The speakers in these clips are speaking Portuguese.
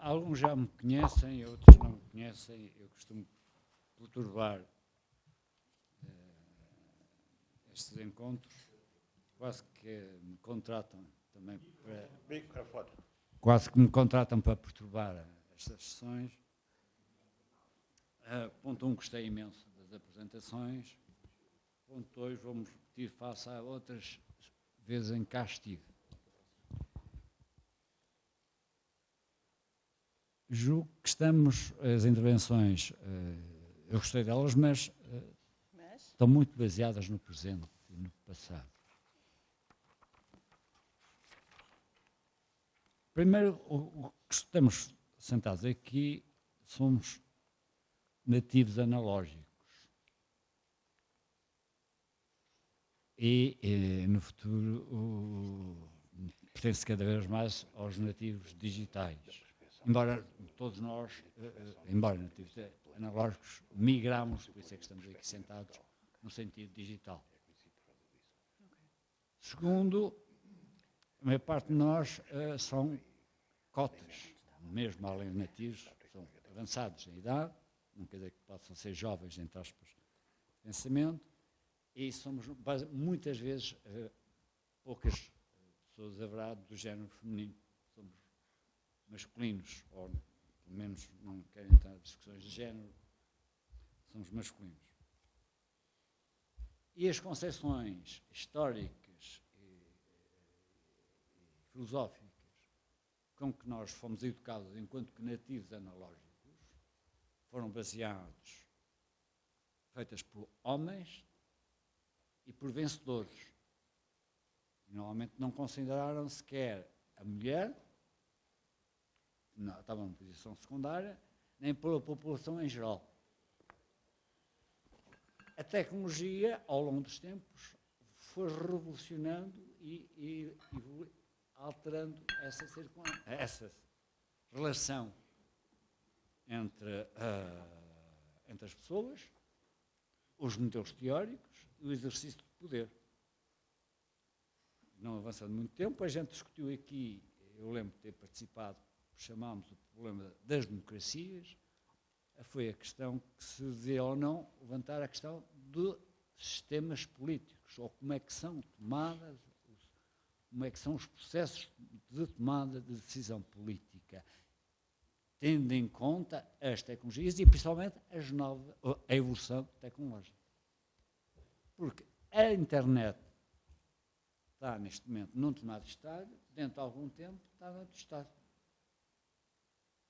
Alguns já me conhecem, outros não me conhecem. Eu costumo perturbar estes encontros. Quase que me contratam também para... Quase que me contratam para perturbar estas sessões. Ponto 1, gostei imenso das apresentações. Ponto 2, vamos repetir face a outras vezes em que cá estive. Julgo que as intervenções, eu gostei delas, mas estão muito baseadas no presente e no passado. Primeiro, o que estamos sentados aqui somos nativos analógicos. E no futuro pertence cada vez mais aos nativos digitais. Embora todos nós, embora nativos analógicos, migramos, por isso é que estamos aqui sentados, no sentido digital. Segundo, a maior parte de nós são cotas, mesmo além de nativos, são avançados em idade, não quer dizer que possam ser jovens, entre aspas, de pensamento, e somos muitas vezes poucas pessoas haverá do género feminino. Somos masculinos, ou pelo menos não querem entrar em discussões de género, somos masculinos. E as concepções históricas e filosóficas com que nós fomos educados enquanto que nativos analógicos foram feitas por homens e por vencedores. E normalmente não consideraram sequer a mulher, não, estava numa posição secundária, nem pela população em geral. A tecnologia, ao longo dos tempos, foi revolucionando e alterando essa relação entre as pessoas, os modelos teóricos e o exercício de poder. Não avançando muito tempo, a gente discutiu aqui, eu lembro de ter participado, chamámos o problema das democracias, foi a questão que se devia ou não levantar a questão de sistemas políticos, ou como é que são tomadas, como é que são os processos de tomada de decisão política, tendo em conta as tecnologias e principalmente a evolução tecnológica. Porque a internet está neste momento num determinado estágio, dentro de algum tempo está noutro estágio.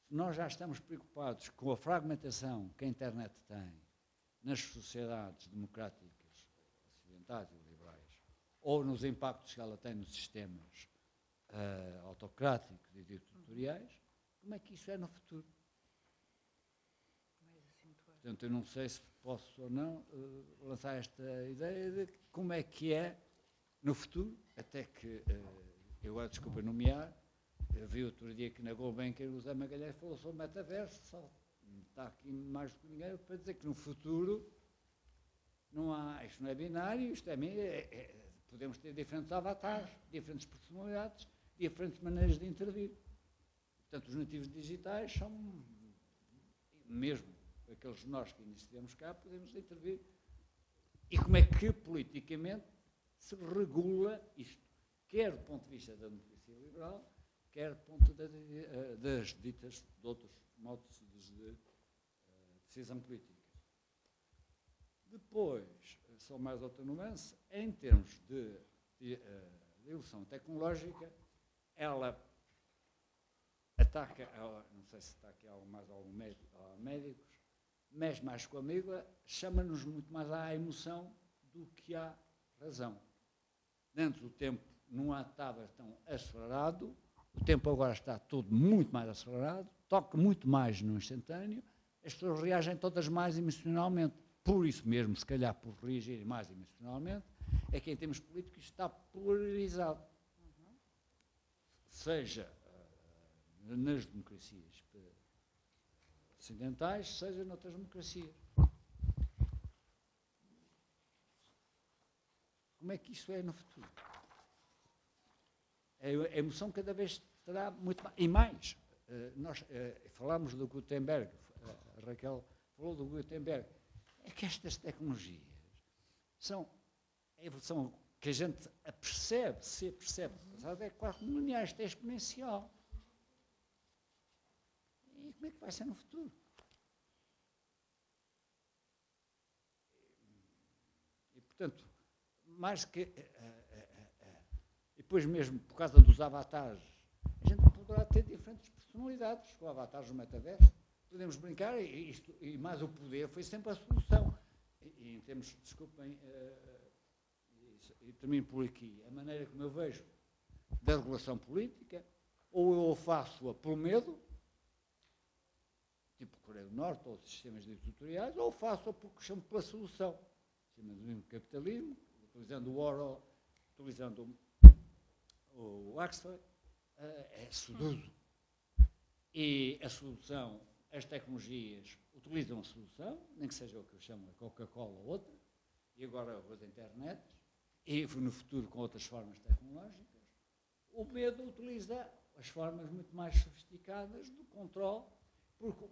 Se nós já estamos preocupados com a fragmentação que a internet tem nas sociedades democráticas ocidentais e liberais, ou nos impactos que ela tem nos sistemas autocráticos e ditatoriais, como é que isso é no futuro? Portanto, eu não sei se posso ou não lançar esta ideia de como é que é no futuro, até que, eu agora desculpa nomear, eu vi outro dia que na Gulbenkian o Zé Magalhães falou sobre o metaverso, só está aqui mais do que ninguém para dizer que no futuro não há, isto não é binário, isto podemos ter diferentes avatares, diferentes personalidades, diferentes maneiras de intervir. Portanto, os nativos digitais são, mesmo aqueles de nós que ainda estivemos cá, podemos intervir. E como é que politicamente se regula isto, quer do ponto de vista da democracia liberal, quer do ponto das ditas de outros modos de decisão política. Depois, só mais outra nuance, em termos de evolução tecnológica, ela ataca, não sei se está aqui algum médicos, mexe mais com a amígdala, chama-nos muito mais à emoção do que à razão. Dentro do tempo não estava tão acelerado, o tempo agora está tudo muito mais acelerado, toca muito mais no instantâneo, as pessoas reagem todas mais emocionalmente. Por isso mesmo, se calhar por reagir mais emocionalmente, é que em termos políticos está polarizado. Seja nas democracias ocidentais, seja noutras democracias. Como é que isso é no futuro? A emoção cada vez terá muito mais. E mais, nós falámos do Gutenberg, a Raquel falou do Gutenberg, é que estas tecnologias são a evolução que a gente se percebe, é quase linear, isto é exponencial. E como é que vai ser no futuro? E, portanto, mais que... e depois mesmo, por causa dos avatares, a gente poderá ter diferentes personalidades com avatares no metaverso. Podemos brincar e mais o poder foi sempre a solução. E em termos, desculpem, e termino por aqui, a maneira como eu vejo da regulação política, ou eu faço-a por medo, tipo Coreia do Norte, ou sistemas ditatoriais, ou faço-a porque chamo pela solução. Chama-se mesmo capitalismo, utilizando o Orwell, utilizando o Huxley, é seduzo. E a solução, as tecnologias utilizam a solução, nem que seja o que eu chamo de Coca-Cola ou outra, e agora com as internet, e no futuro com outras formas tecnológicas. O medo utiliza as formas muito mais sofisticadas do controle, porque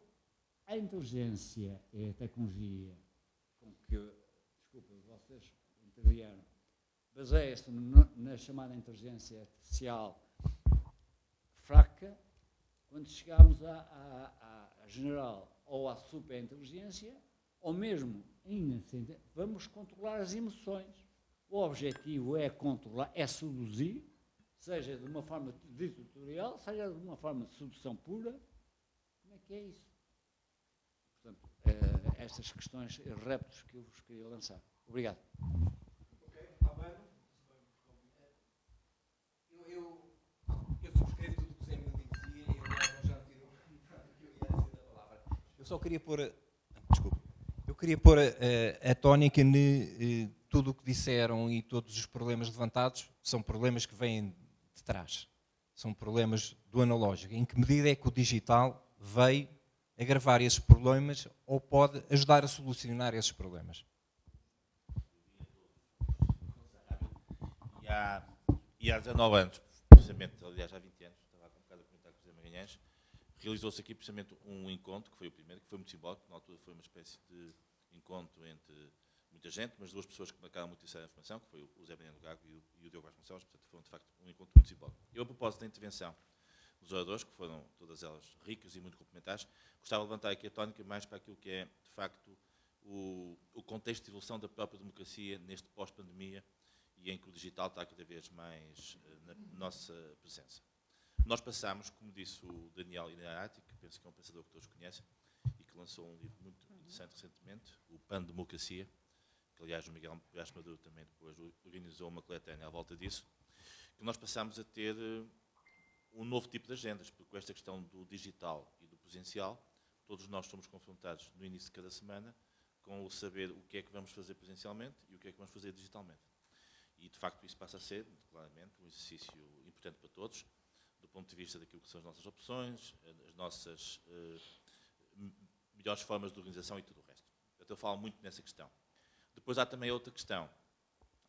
a inteligência e a tecnologia com que, desculpa, vocês intervieram, baseia-se na chamada inteligência artificial fraca. Quando chegarmos à general ou à superinteligência, ou mesmo ainda assim, vamos controlar as emoções. O objetivo é controlar, é seduzir, seja de uma forma ditatorial, seja de uma forma de sedução pura. Como é que é isso? Portanto, estas questões, reptos que eu vos queria lançar. Obrigado. Ok, Albano. Eu subscrevo tudo o que o Zé Mildi dizia e agora já me tirou o que eu ia dizer da palavra. Eu só queria pôr... Desculpe. Eu queria pôr a tónica em tudo o que disseram e todos os problemas levantados são problemas que vêm de trás. São problemas do analógico. Em que medida é que o digital veio agravar esses problemas ou pode ajudar a solucionar esses problemas? E há 19 anos, precisamente, aliás há 20 anos, estava há um bocado a comentar com o José Magalhães, realizou-se aqui precisamente um encontro, que foi o primeiro, que foi muito simbólico, na altura foi uma espécie de encontro entre muita gente, mas duas pessoas que marcaram muito essa informação, que foi o Zé Bernardo Gago e o Diogo Vasconcelos, portanto foram de facto um encontro muito simbólico. Eu, a propósito da intervenção dos oradores, que foram todas elas ricas e muito complementares, gostava de levantar aqui a tónica mais para aquilo que é, de facto, o contexto de evolução da própria democracia neste pós-pandemia e em que o digital está cada vez mais na nossa presença. Nós passamos, como disse o Daniel Inarati, que penso que é um pensador que todos conhecem, e que lançou um livro muito interessante recentemente, o Pan-Democracia, que aliás o Miguel Brás Maduro também depois organizou uma coletânea à volta disso, que nós passamos a ter um novo tipo de agendas, porque com esta questão do digital e do presencial, todos nós somos confrontados no início de cada semana com o saber o que é que vamos fazer presencialmente e o que é que vamos fazer digitalmente. E, de facto, isso passa a ser, claramente, um exercício importante para todos, do ponto de vista daquilo que são as nossas opções, as nossas melhores formas de organização e tudo o resto. Portanto, eu falo muito nessa questão. Depois há também outra questão,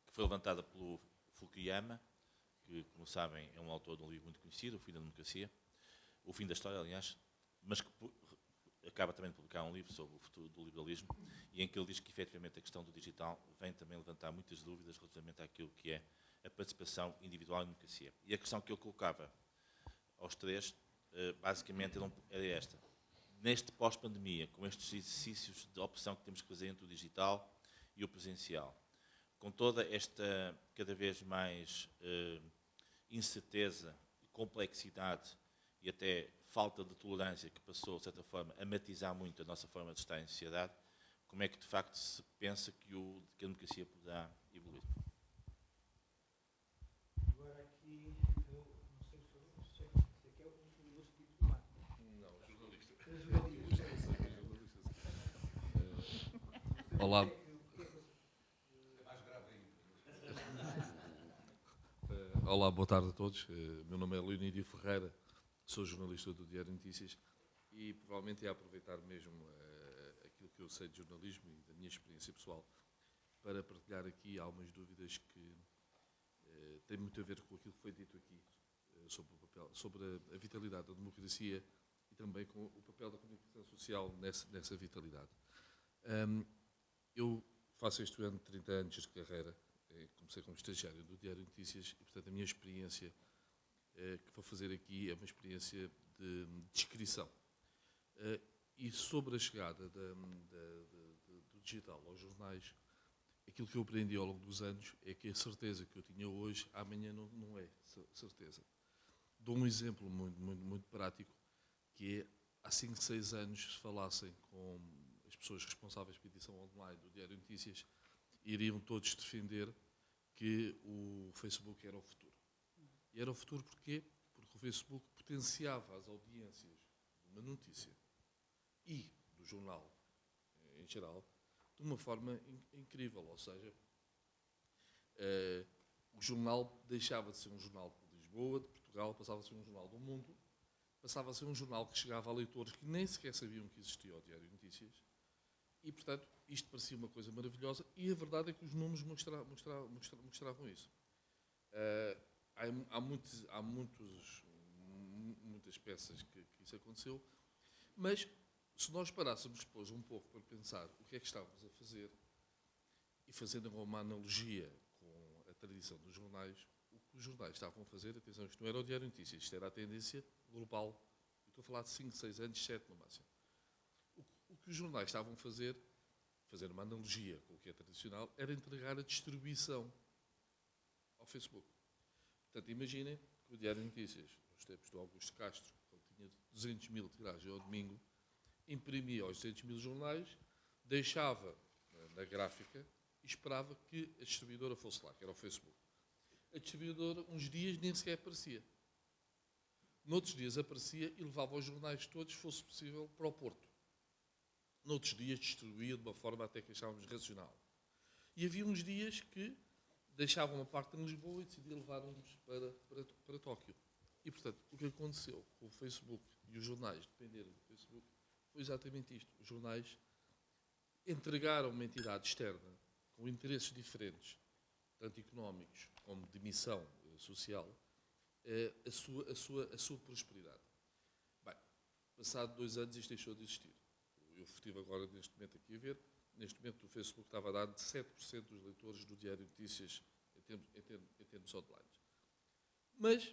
que foi levantada pelo Fukuyama, que, como sabem, é um autor de um livro muito conhecido, O Fim da Democracia, O Fim da História, aliás, mas que acaba também de publicar um livro sobre o futuro do liberalismo, e em que ele diz que, efetivamente, a questão do digital vem também levantar muitas dúvidas relativamente àquilo que é a participação individual em democracia. E a questão que eu colocava aos três, basicamente, era esta. Neste pós-pandemia, com estes exercícios de opção que temos que fazer entre o digital e o presencial, com toda esta, cada vez mais incerteza, complexidade e até falta de tolerância que passou, de certa forma, a matizar muito a nossa forma de estar em sociedade, como é que, de facto, se pensa que a democracia poderá evoluir? Agora aqui, eu não sei se aqui é o ilustre diplomata. Não, jornalista. Olá. Olá, boa tarde a todos. Meu nome é Leonídio Ferreira, sou jornalista do Diário de Notícias e provavelmente ia aproveitar mesmo aquilo que eu sei de jornalismo e da minha experiência pessoal para partilhar aqui algumas dúvidas que têm muito a ver com aquilo que foi dito aqui sobre o papel, sobre a vitalidade da democracia e também com o papel da comunicação social nessa vitalidade. Eu faço este ano 30 anos de carreira, comecei como estagiário do Diário de Notícias e, portanto, a minha experiência que vou fazer aqui é uma experiência de descrição. E sobre a chegada do digital aos jornais, aquilo que eu aprendi ao longo dos anos é que a certeza que eu tinha hoje, amanhã não é certeza. Dou um exemplo muito prático, que é, há 5, 6 anos, se falassem com as pessoas responsáveis pela edição online do Diário de Notícias, iriam todos defender que o Facebook era o futuro. E era o futuro porquê? Porque o Facebook potenciava as audiências de uma notícia e do jornal em geral de uma forma incrível. Ou seja, o jornal deixava de ser um jornal de Lisboa, de Portugal, passava a ser um jornal do mundo, passava a ser um jornal que chegava a leitores que nem sequer sabiam que existia o Diário de Notícias e, portanto, isto parecia uma coisa maravilhosa e a verdade é que os números mostravam isso. Há muitas peças que isso aconteceu, mas se nós parássemos depois um pouco para pensar o que é que estávamos a fazer e fazendo uma analogia com a tradição dos jornais, o que os jornais estavam a fazer, atenção, isto não era o Diário de Notícias, isto era a tendência global. Eu estou a falar de 5, 6 anos, 7 no máximo. O que os jornais estavam a fazer, fazendo uma analogia com o que é tradicional, era entregar a distribuição ao Facebook. Portanto, imaginem que o Diário de Notícias, nos tempos do Augusto Castro, quando tinha 200 mil tiragens ao domingo, imprimia aos 200 mil jornais, deixava na gráfica e esperava que a distribuidora fosse lá, que era o Facebook. A distribuidora, uns dias, nem sequer aparecia. Noutros dias aparecia e levava os jornais todos, se fosse possível, para o Porto. Noutros dias distribuía de uma forma até que achávamos racional. E havia uns dias que deixavam uma parte em Lisboa e decidia levar-nos para Tóquio. E, portanto, o que aconteceu com o Facebook e os jornais dependerem do Facebook foi exatamente isto. Os jornais entregaram uma entidade externa com interesses diferentes, tanto económicos como de missão social, a sua prosperidade. Bem, passado 2 anos isto deixou de existir. Eu estive agora neste momento aqui a ver, neste momento o Facebook estava a dar de 7% dos leitores do Diário de Notícias em termos online. Mas,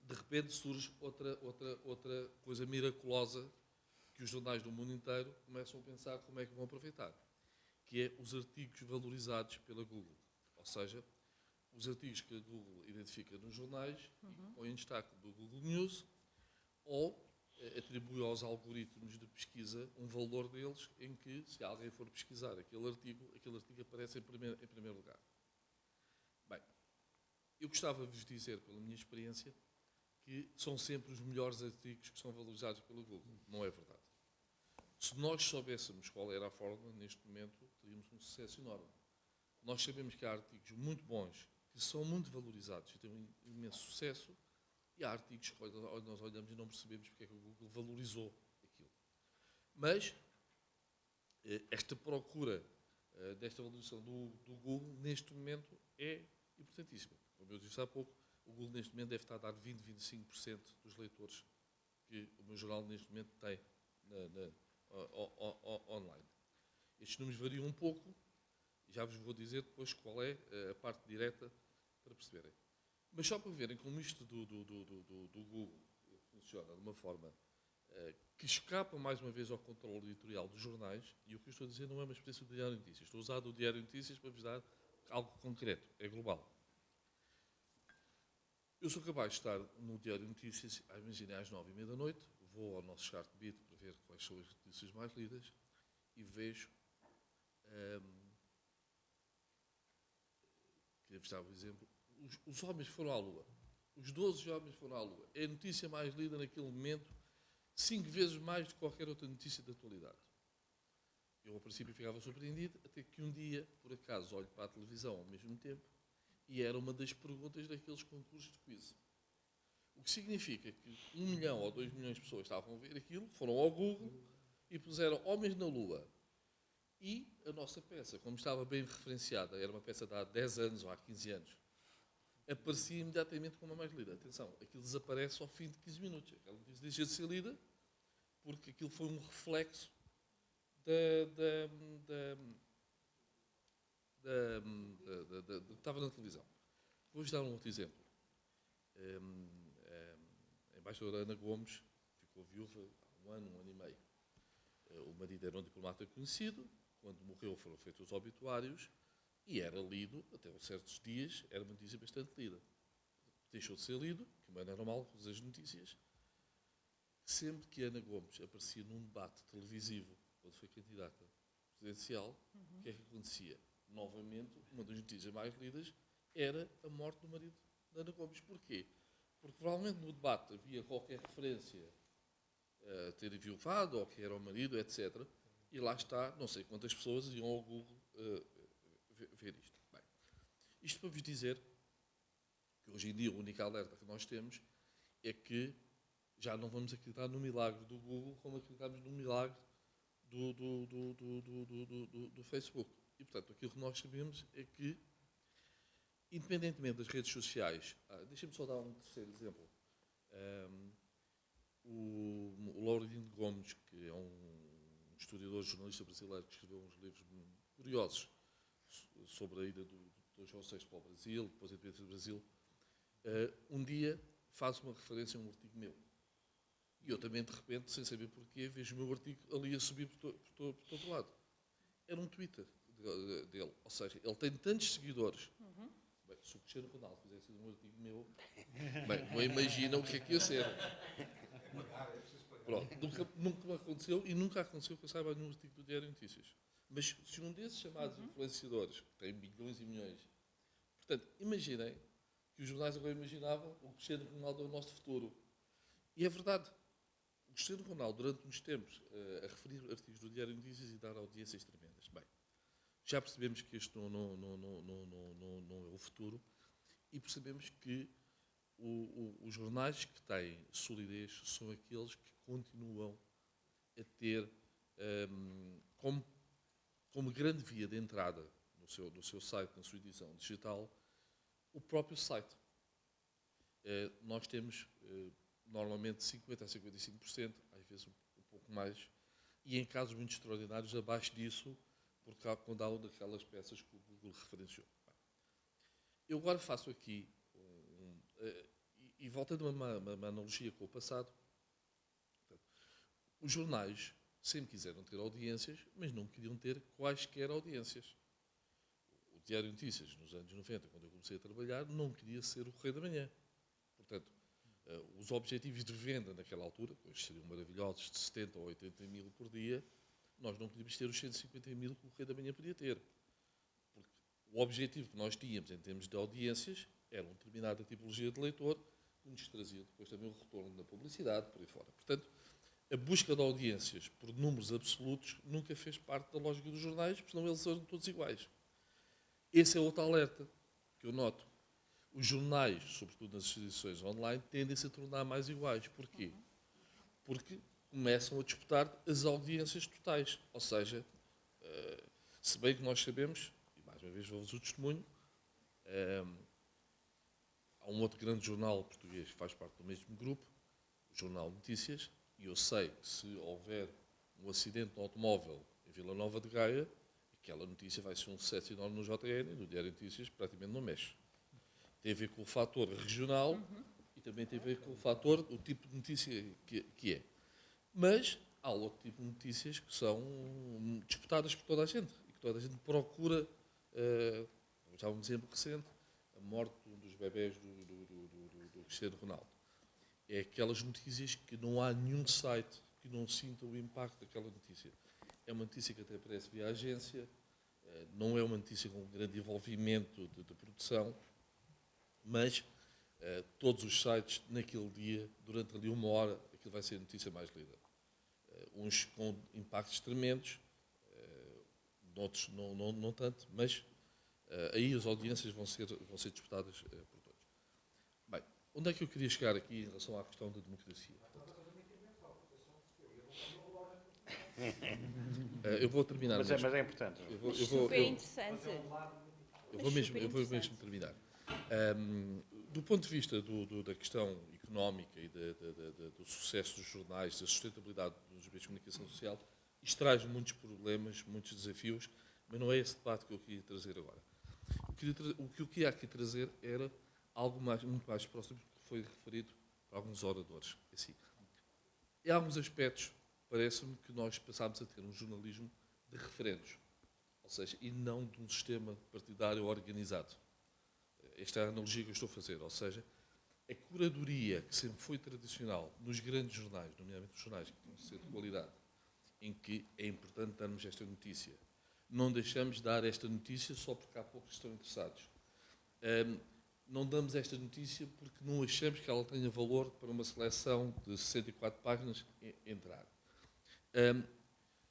de repente, surge outra coisa miraculosa que os jornais do mundo inteiro começam a pensar como é que vão aproveitar, que é os artigos valorizados pela Google. Ou seja, os artigos que a Google identifica nos jornais e põe em destaque do Google News ou atribui aos algoritmos de pesquisa um valor deles em que, se alguém for pesquisar aquele artigo aparece em primeiro lugar. Bem, eu gostava de vos dizer, pela minha experiência, que são sempre os melhores artigos que são valorizados pelo Google. Não é verdade. Se nós soubéssemos qual era a fórmula, neste momento, teríamos um sucesso enorme. Nós sabemos que há artigos muito bons, que são muito valorizados e têm um imenso sucesso, e há artigos que nós olhamos e não percebemos porque é que o Google valorizou aquilo. Mas esta procura desta valorização do Google, neste momento, é importantíssima. Como eu disse há pouco, o Google neste momento deve estar a dar 20, 25% dos leitores que o meu jornal neste momento tem online. Estes números variam um pouco, e já vos vou dizer depois qual é a parte direta para perceberem. Mas só para verem como isto do Google funciona de uma forma que escapa mais uma vez ao controle editorial dos jornais, e o que eu estou a dizer não é uma experiência do Diário de Notícias. Estou a usar o Diário de Notícias para vos dar algo concreto, é global. Eu sou capaz de estar no Diário de Notícias, imaginem, às 9h30 da noite, vou ao nosso Chartbeat para ver quais são as notícias mais lidas e vejo, queria-vos dar um exemplo, os homens foram à Lua. Os 12 homens foram à Lua. É a notícia mais lida naquele momento, 5 vezes mais do que qualquer outra notícia da atualidade. Eu, ao princípio, ficava surpreendido, até que um dia, por acaso, olho para a televisão ao mesmo tempo e era uma das perguntas daqueles concursos de quiz. O que significa que 1 milhão ou 2 milhões de pessoas estavam a ver aquilo, foram ao Google e puseram homens na Lua. E a nossa peça, como estava bem referenciada, era uma peça de há 10 anos ou há 15 anos, aparecia imediatamente como a mais lida. Atenção, aquilo desaparece ao fim de 15 minutos. Aquela notícia deixa de ser lida porque aquilo foi um reflexo do que estava na televisão. Vou-vos dar um outro exemplo. A embaixadora Ana Gomes ficou viúva há um ano e meio. O marido era um diplomata conhecido. Quando morreu foram feitos os obituários e era lido, até certos dias, era uma notícia bastante lida. Deixou de ser lido, como é normal com as notícias. Sempre que Ana Gomes aparecia num debate televisivo, quando foi candidata presidencial, o que é que acontecia? Novamente, uma das notícias mais lidas era a morte do marido de Ana Gomes. Porquê? Porque provavelmente no debate havia qualquer referência a ter enviuvado, ou que era o marido, etc. E lá está, não sei quantas pessoas iam ao Google ver isto. Bem, isto para vos dizer que hoje em dia o único alerta que nós temos é que já não vamos acreditar no milagre do Google como acreditamos no milagre do Facebook. E, portanto, aquilo que nós sabemos é que, independentemente das redes sociais, deixem-me só dar um terceiro exemplo. O Laurentino Gomes, que é um historiador, jornalista brasileiro, que escreveu uns livros curiosos sobre a ida do João VI para o Brasil, depois a independência do Brasil, um dia faz uma referência a um artigo meu. E eu também, de repente, sem saber porquê, vejo o meu artigo ali a subir por todo lado. Era um Twitter dele. Ou seja, ele tem tantos seguidores. Bem, se o Cristiano Ronaldo fizesse um artigo meu, bem, não imaginam o que é que ia ser. Pronto, nunca me aconteceu e nunca aconteceu que eu saiba nenhum artigo do Diário de Notícias. Mas se um desses chamados influenciadores, que tem milhões e milhões, portanto, imaginem que os jornais agora imaginavam o Cristiano Ronaldo é o nosso futuro. E é verdade. O Cristiano Ronaldo, durante uns tempos, a referir artigos do Diário de Notícias e dar audiências tremendas. Bem, já percebemos que este não é o futuro e percebemos que os jornais que têm solidez são aqueles que continuam a ter como grande via de entrada no seu site, na sua edição digital, o próprio site. Nós temos normalmente 50% a 55%, às vezes um pouco mais, e em casos muito extraordinários, abaixo disso, porque quando há uma daquelas peças que o Google referenciou. Eu agora faço aqui, e voltando a uma analogia com o passado, os jornais sempre quiseram ter audiências, mas não queriam ter quaisquer audiências. O Diário de Notícias, nos anos 90, quando eu comecei a trabalhar, não queria ser o Correio da Manhã. Portanto, os objetivos de venda naquela altura, hoje seriam maravilhosos, de 70 ou 80 mil por dia, nós não podíamos ter os 150 mil que o Correio da Manhã podia ter. Porque o objetivo que nós tínhamos em termos de audiências era uma determinada tipologia de leitor que nos trazia depois também o retorno da publicidade, por aí fora. Portanto, a busca de audiências por números absolutos nunca fez parte da lógica dos jornais, porque senão eles são todos iguais. Esse é outro alerta que eu noto. Os jornais, sobretudo nas edições online, tendem-se a tornar mais iguais. Porquê? Porque começam a disputar as audiências totais. Ou seja, se bem que nós sabemos, e mais uma vez vou-vos o testemunho, há um outro grande jornal português que faz parte do mesmo grupo, o Jornal Notícias, e eu sei que se houver um acidente no automóvel em Vila Nova de Gaia, aquela notícia vai ser um sucesso enorme no JN, no Diário de Notícias praticamente não mexe. Tem a ver com o fator regional e também tem a ver com o fator, o tipo de notícia que é. Mas há outro tipo de notícias que são disputadas por toda a gente e que toda a gente procura. Vou dar um exemplo recente: a morte de um dos bebés do Cristiano Ronaldo. É aquelas notícias que não há nenhum site que não sinta o impacto daquela notícia. É uma notícia que até aparece via agência, não é uma notícia com grande envolvimento de produção, mas todos os sites, naquele dia, durante ali uma hora, aquilo vai ser a notícia mais lida. Uns com impactos tremendos, outros não tanto, mas aí as audiências vão ser disputadas por todos. Bem, onde é que eu queria chegar aqui em relação à questão da democracia? Eu vou terminar. Mas é importante. Super interessante. Eu vou mesmo terminar. Do ponto de vista da questão económica e do sucesso dos jornais, da sustentabilidade nos meios de comunicação social. Isto traz muitos problemas, muitos desafios, mas não é esse debate que eu queria trazer agora. O que eu queria aqui trazer era algo muito mais próximo do que foi referido por alguns oradores. Assim, em alguns aspectos, parece-me que nós passámos a ter um jornalismo de referendos, ou seja, e não de um sistema partidário organizado. Esta é a analogia que eu estou a fazer, ou seja, a curadoria que sempre foi tradicional nos grandes jornais, nomeadamente os jornais que têm que ser de qualidade, em que é importante darmos esta notícia. Não deixamos de dar esta notícia só porque há poucos que estão interessados. Não damos esta notícia porque não achamos que ela tenha valor para uma seleção de 64 páginas entrar.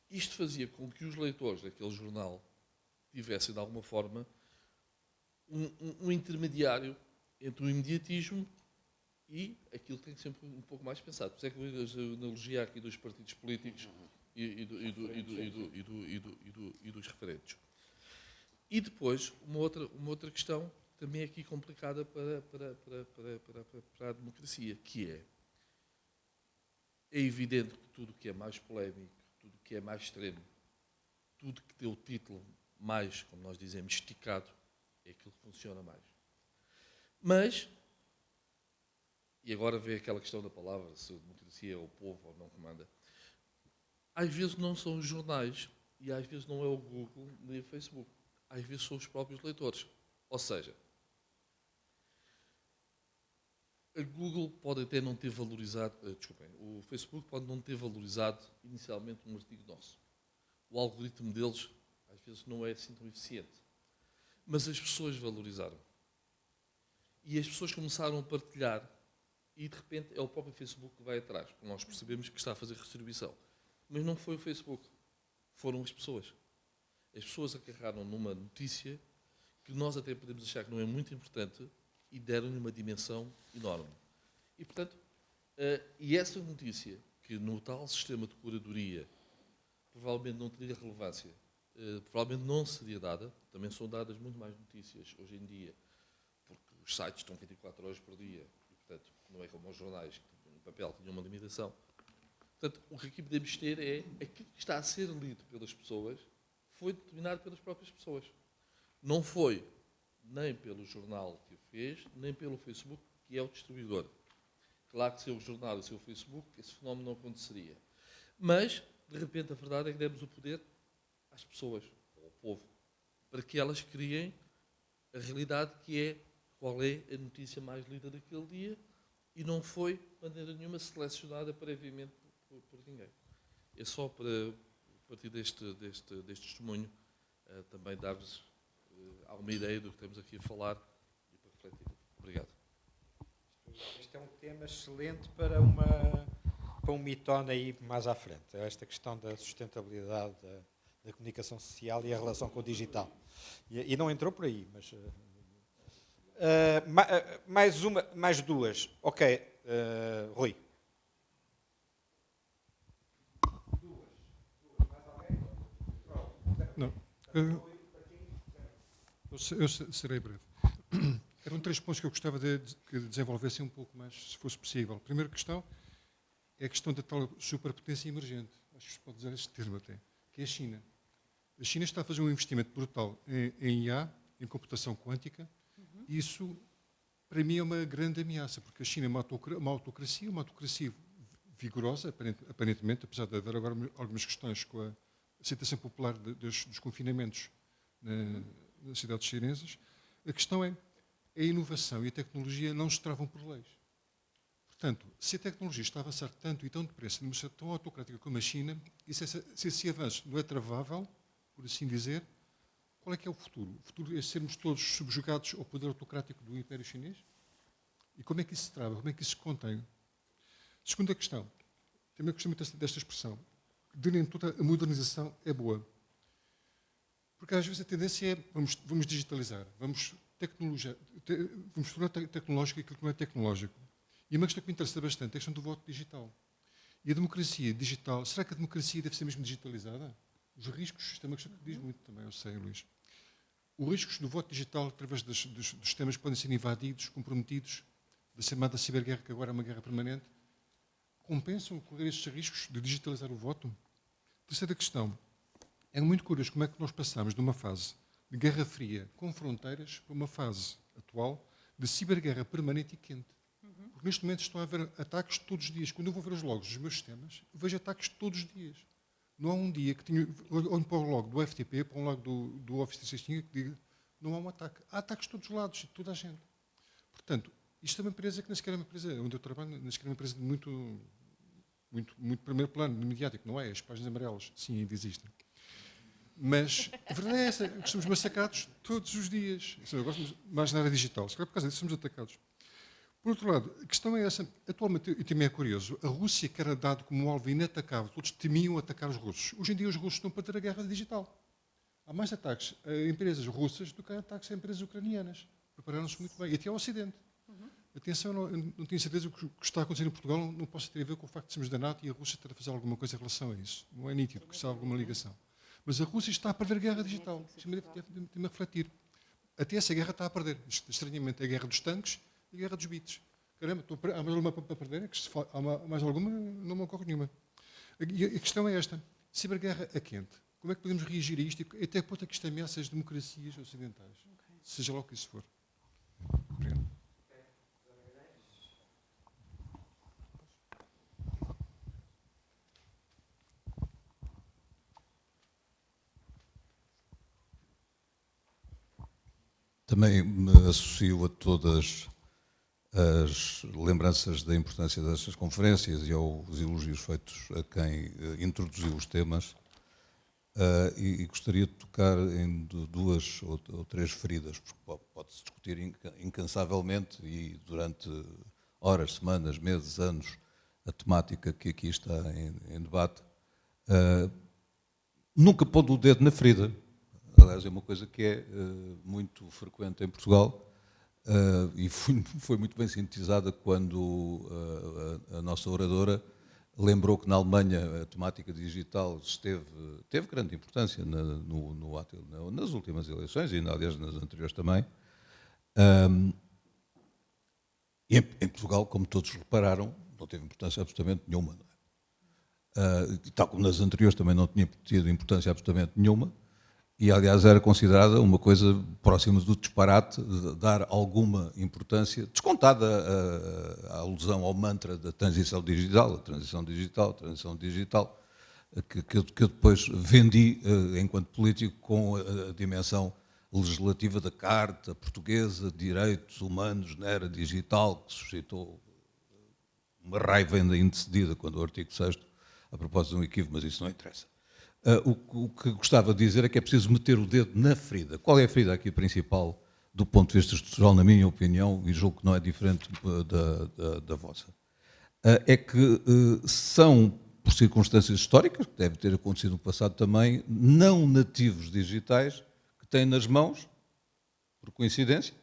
Isto fazia com que os leitores daquele jornal tivessem, de alguma forma, um intermediário entre o imediatismo e aquilo que tem que ser um pouco mais pensado. Por isso é que eu a analogia aqui dos partidos políticos e dos referentes. E depois, uma outra questão também aqui complicada para a democracia, que é evidente que tudo o que é mais polémico, tudo o que é mais extremo, tudo que tem o título mais, como nós dizemos, esticado, é aquilo que funciona mais. Mas, e agora vem aquela questão da palavra, se a democracia é o povo ou não que manda, às vezes não são os jornais e às vezes não é o Google nem o Facebook. Às vezes são os próprios leitores. Ou seja, a Google pode até não ter valorizado, o Facebook pode não ter valorizado inicialmente um artigo nosso. O algoritmo deles, às vezes, não é assim tão eficiente. Mas as pessoas valorizaram. E as pessoas começaram a partilhar e, de repente, é o próprio Facebook que vai atrás. Nós percebemos que está a fazer redistribuição. Mas não foi o Facebook. Foram as pessoas. As pessoas agarraram numa notícia que nós até podemos achar que não é muito importante e deram-lhe uma dimensão enorme. E, portanto, e essa notícia, que no tal sistema de curadoria provavelmente não teria relevância, provavelmente não seria dada, também são dadas muito mais notícias hoje em dia, porque os sites estão 24 horas por dia, e, portanto, não é como os jornais, que no papel tinham uma limitação. Portanto, o que aqui podemos ter é aquilo que está a ser lido pelas pessoas foi determinado pelas próprias pessoas. Não foi nem pelo jornal que o fez, nem pelo Facebook, que é o distribuidor. Claro que se é o jornal e se é o Facebook, esse fenómeno não aconteceria. Mas, de repente, a verdade é que demos o poder às pessoas, ao povo, para que elas criem a realidade que é qual é a notícia mais lida daquele dia e não foi, de maneira nenhuma, selecionada previamente por ninguém. É só para, a partir deste testemunho, também dar-vos alguma ideia do que estamos aqui a falar e para refletir. Obrigado. Este é um tema excelente para um mitone aí mais à frente. É esta questão da sustentabilidade da comunicação social e a relação com o digital. E não entrou por aí, mas... mais duas. Ok, Rui. Não. Eu serei breve. Eram 3 pontos que eu gostava de que desenvolvessem um pouco mais, se fosse possível. A primeira questão é a questão da tal superpotência emergente, acho que se pode dizer este termo até, que é a China. A China está a fazer um investimento brutal em IA, em computação quântica, e isso, para mim, é uma grande ameaça, porque a China é uma autocracia vigorosa, aparentemente, apesar de haver agora algumas questões com a aceitação popular dos confinamentos nas cidades chinesas. A questão é, a inovação e a tecnologia não se travam por leis. Portanto, se a tecnologia está a avançar tanto e tão depressa, numa sociedade tão autocrática como a China, e se esse avanço não é travável, por assim dizer, qual é que é o futuro? O futuro é sermos todos subjugados ao poder autocrático do Império Chinês? E como é que isso se trava? Como é que isso se contém? Segunda questão. Também gostei muito desta expressão. De nem toda a modernização é boa. Porque às vezes a tendência é vamos digitalizar, vamos tornar tecnológico aquilo que não é tecnológico. E uma questão que me interessa bastante é a questão do voto digital. E a democracia digital, será que a democracia deve ser mesmo digitalizada? Os riscos, isto é uma questão que diz muito também, eu sei, Luís. Os riscos do voto digital, através dos sistemas que podem ser invadidos, comprometidos, da chamada ciberguerra, que agora é uma guerra permanente, compensam correr estes riscos de digitalizar o voto? Terceira questão. É muito curioso como é que nós passamos de uma fase de guerra fria com fronteiras para uma fase atual de ciberguerra permanente e quente. Porque neste momento estão a haver ataques todos os dias. Quando eu vou ver os logs dos meus sistemas, eu vejo ataques todos os dias. Não há um dia que tenho, olho para o log do FTP, para um log do Office 365, que diga não há um ataque. Há ataques de todos os lados, de toda a gente. Portanto, isto é uma empresa que nem sequer é uma empresa, onde eu trabalho, nem sequer é uma empresa de muito primeiro plano, mediático, não é? As páginas amarelas, sim, ainda existem. Mas a verdade é essa, que somos massacrados todos os dias. Eu gosto mais na área digital, se calhar por causa disso somos atacados. Por outro lado, a questão é essa, atualmente, e também é curioso, a Rússia, que era dado como um alvo inatacável, todos temiam atacar os russos. Hoje em dia os russos estão para ter a guerra digital. Há mais ataques a empresas russas do que ataques a empresas ucranianas. Prepararam-se muito bem, e até ao Ocidente. Atenção, não tenho certeza que o que está a acontecer em Portugal não possa ter a ver com o facto de sermos da NATO e a Rússia ter a fazer alguma coisa em relação a isso. Não é nítido que está alguma ligação. Mas a Rússia está a perder a guerra digital. Isso deve me refletir. Até essa guerra está a perder. Estranhamente, é a guerra dos tanques e a guerra dos bits. Caramba, há mais alguma para perder? Há mais alguma? Não me ocorre nenhuma. E a questão é esta. Ciberguerra a quente. Como é que podemos reagir a isto? E até que ponto é que isto ameaça as democracias ocidentais? Seja lá o que isso for. Obrigado. Também me associo a todas as lembranças da importância destas conferências e aos elogios feitos a quem introduziu os temas e gostaria de tocar em duas ou três feridas, porque pode-se discutir incansavelmente e durante horas, semanas, meses, anos a temática que aqui está em debate. Nunca pôr o dedo na ferida. Aliás, é uma coisa que é muito frequente em Portugal e foi muito bem sintetizada quando a nossa oradora lembrou que na Alemanha a temática digital teve grande importância nas últimas eleições e, aliás, nas anteriores também. E em Portugal, como todos repararam, não teve importância absolutamente nenhuma. Não é? Tal como nas anteriores também não tinha tido importância absolutamente nenhuma. E, aliás, era considerada uma coisa próxima do disparate de dar alguma importância, descontada a alusão ao mantra da transição digital, que eu depois vendi enquanto político com a dimensão legislativa da Carta Portuguesa de Direitos Humanos na Era Digital, que suscitou uma raiva ainda indecedida quando o artigo 6º, a propósito de um equívoco, mas isso não interessa. O que gostava de dizer é que é preciso meter o dedo na ferida. Qual é a ferida aqui principal do ponto de vista estrutural, na minha opinião, e julgo que não é diferente da vossa? É que são, por circunstâncias históricas, que deve ter acontecido no passado também, não nativos digitais que têm nas mãos, por coincidência,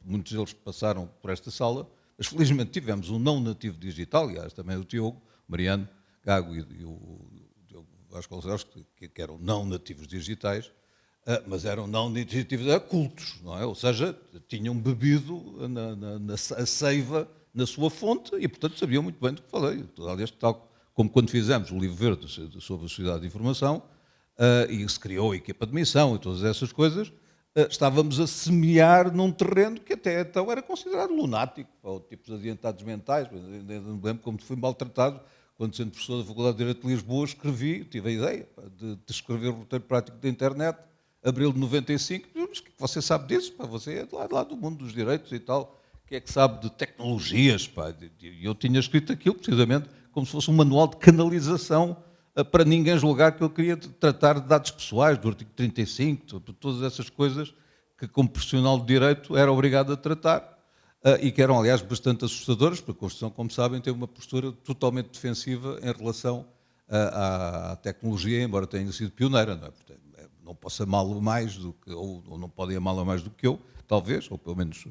muitos deles passaram por esta sala, mas felizmente tivemos um não nativo digital, aliás, também o Tiago, o Mariano Gago e o Vasconcelos, que eram não nativos digitais, mas eram não nativos cultos, não é? Ou seja, tinham bebido a seiva na sua fonte e, portanto, sabiam muito bem do que falei. Aliás, tal como quando fizemos o livro verde sobre a sociedade de informação e se criou a equipa de missão e todas essas coisas, estávamos a semear num terreno que até então era considerado lunático, ou tipos adiantados mentais. Não me lembro como fui maltratado. Quando, sendo professor da Faculdade de Direito de Lisboa, tive a ideia de escrever o roteiro prático da internet, abril de 95, mas o que você sabe disso? Você é de lá do mundo dos direitos e tal, o que é que sabe de tecnologias? E eu tinha escrito aquilo precisamente como se fosse um manual de canalização para ninguém julgar que eu queria tratar de dados pessoais, do artigo 35, de todas essas coisas que, como profissional de direito, era obrigado a tratar. E que eram, aliás, bastante assustadoras, porque a Constituição, como sabem, tem uma postura totalmente defensiva em relação à tecnologia, embora tenha sido pioneira, não é? Portanto, não posso amá-lo mais do que, ou não podem amá-lo mais do que eu, talvez, ou pelo menos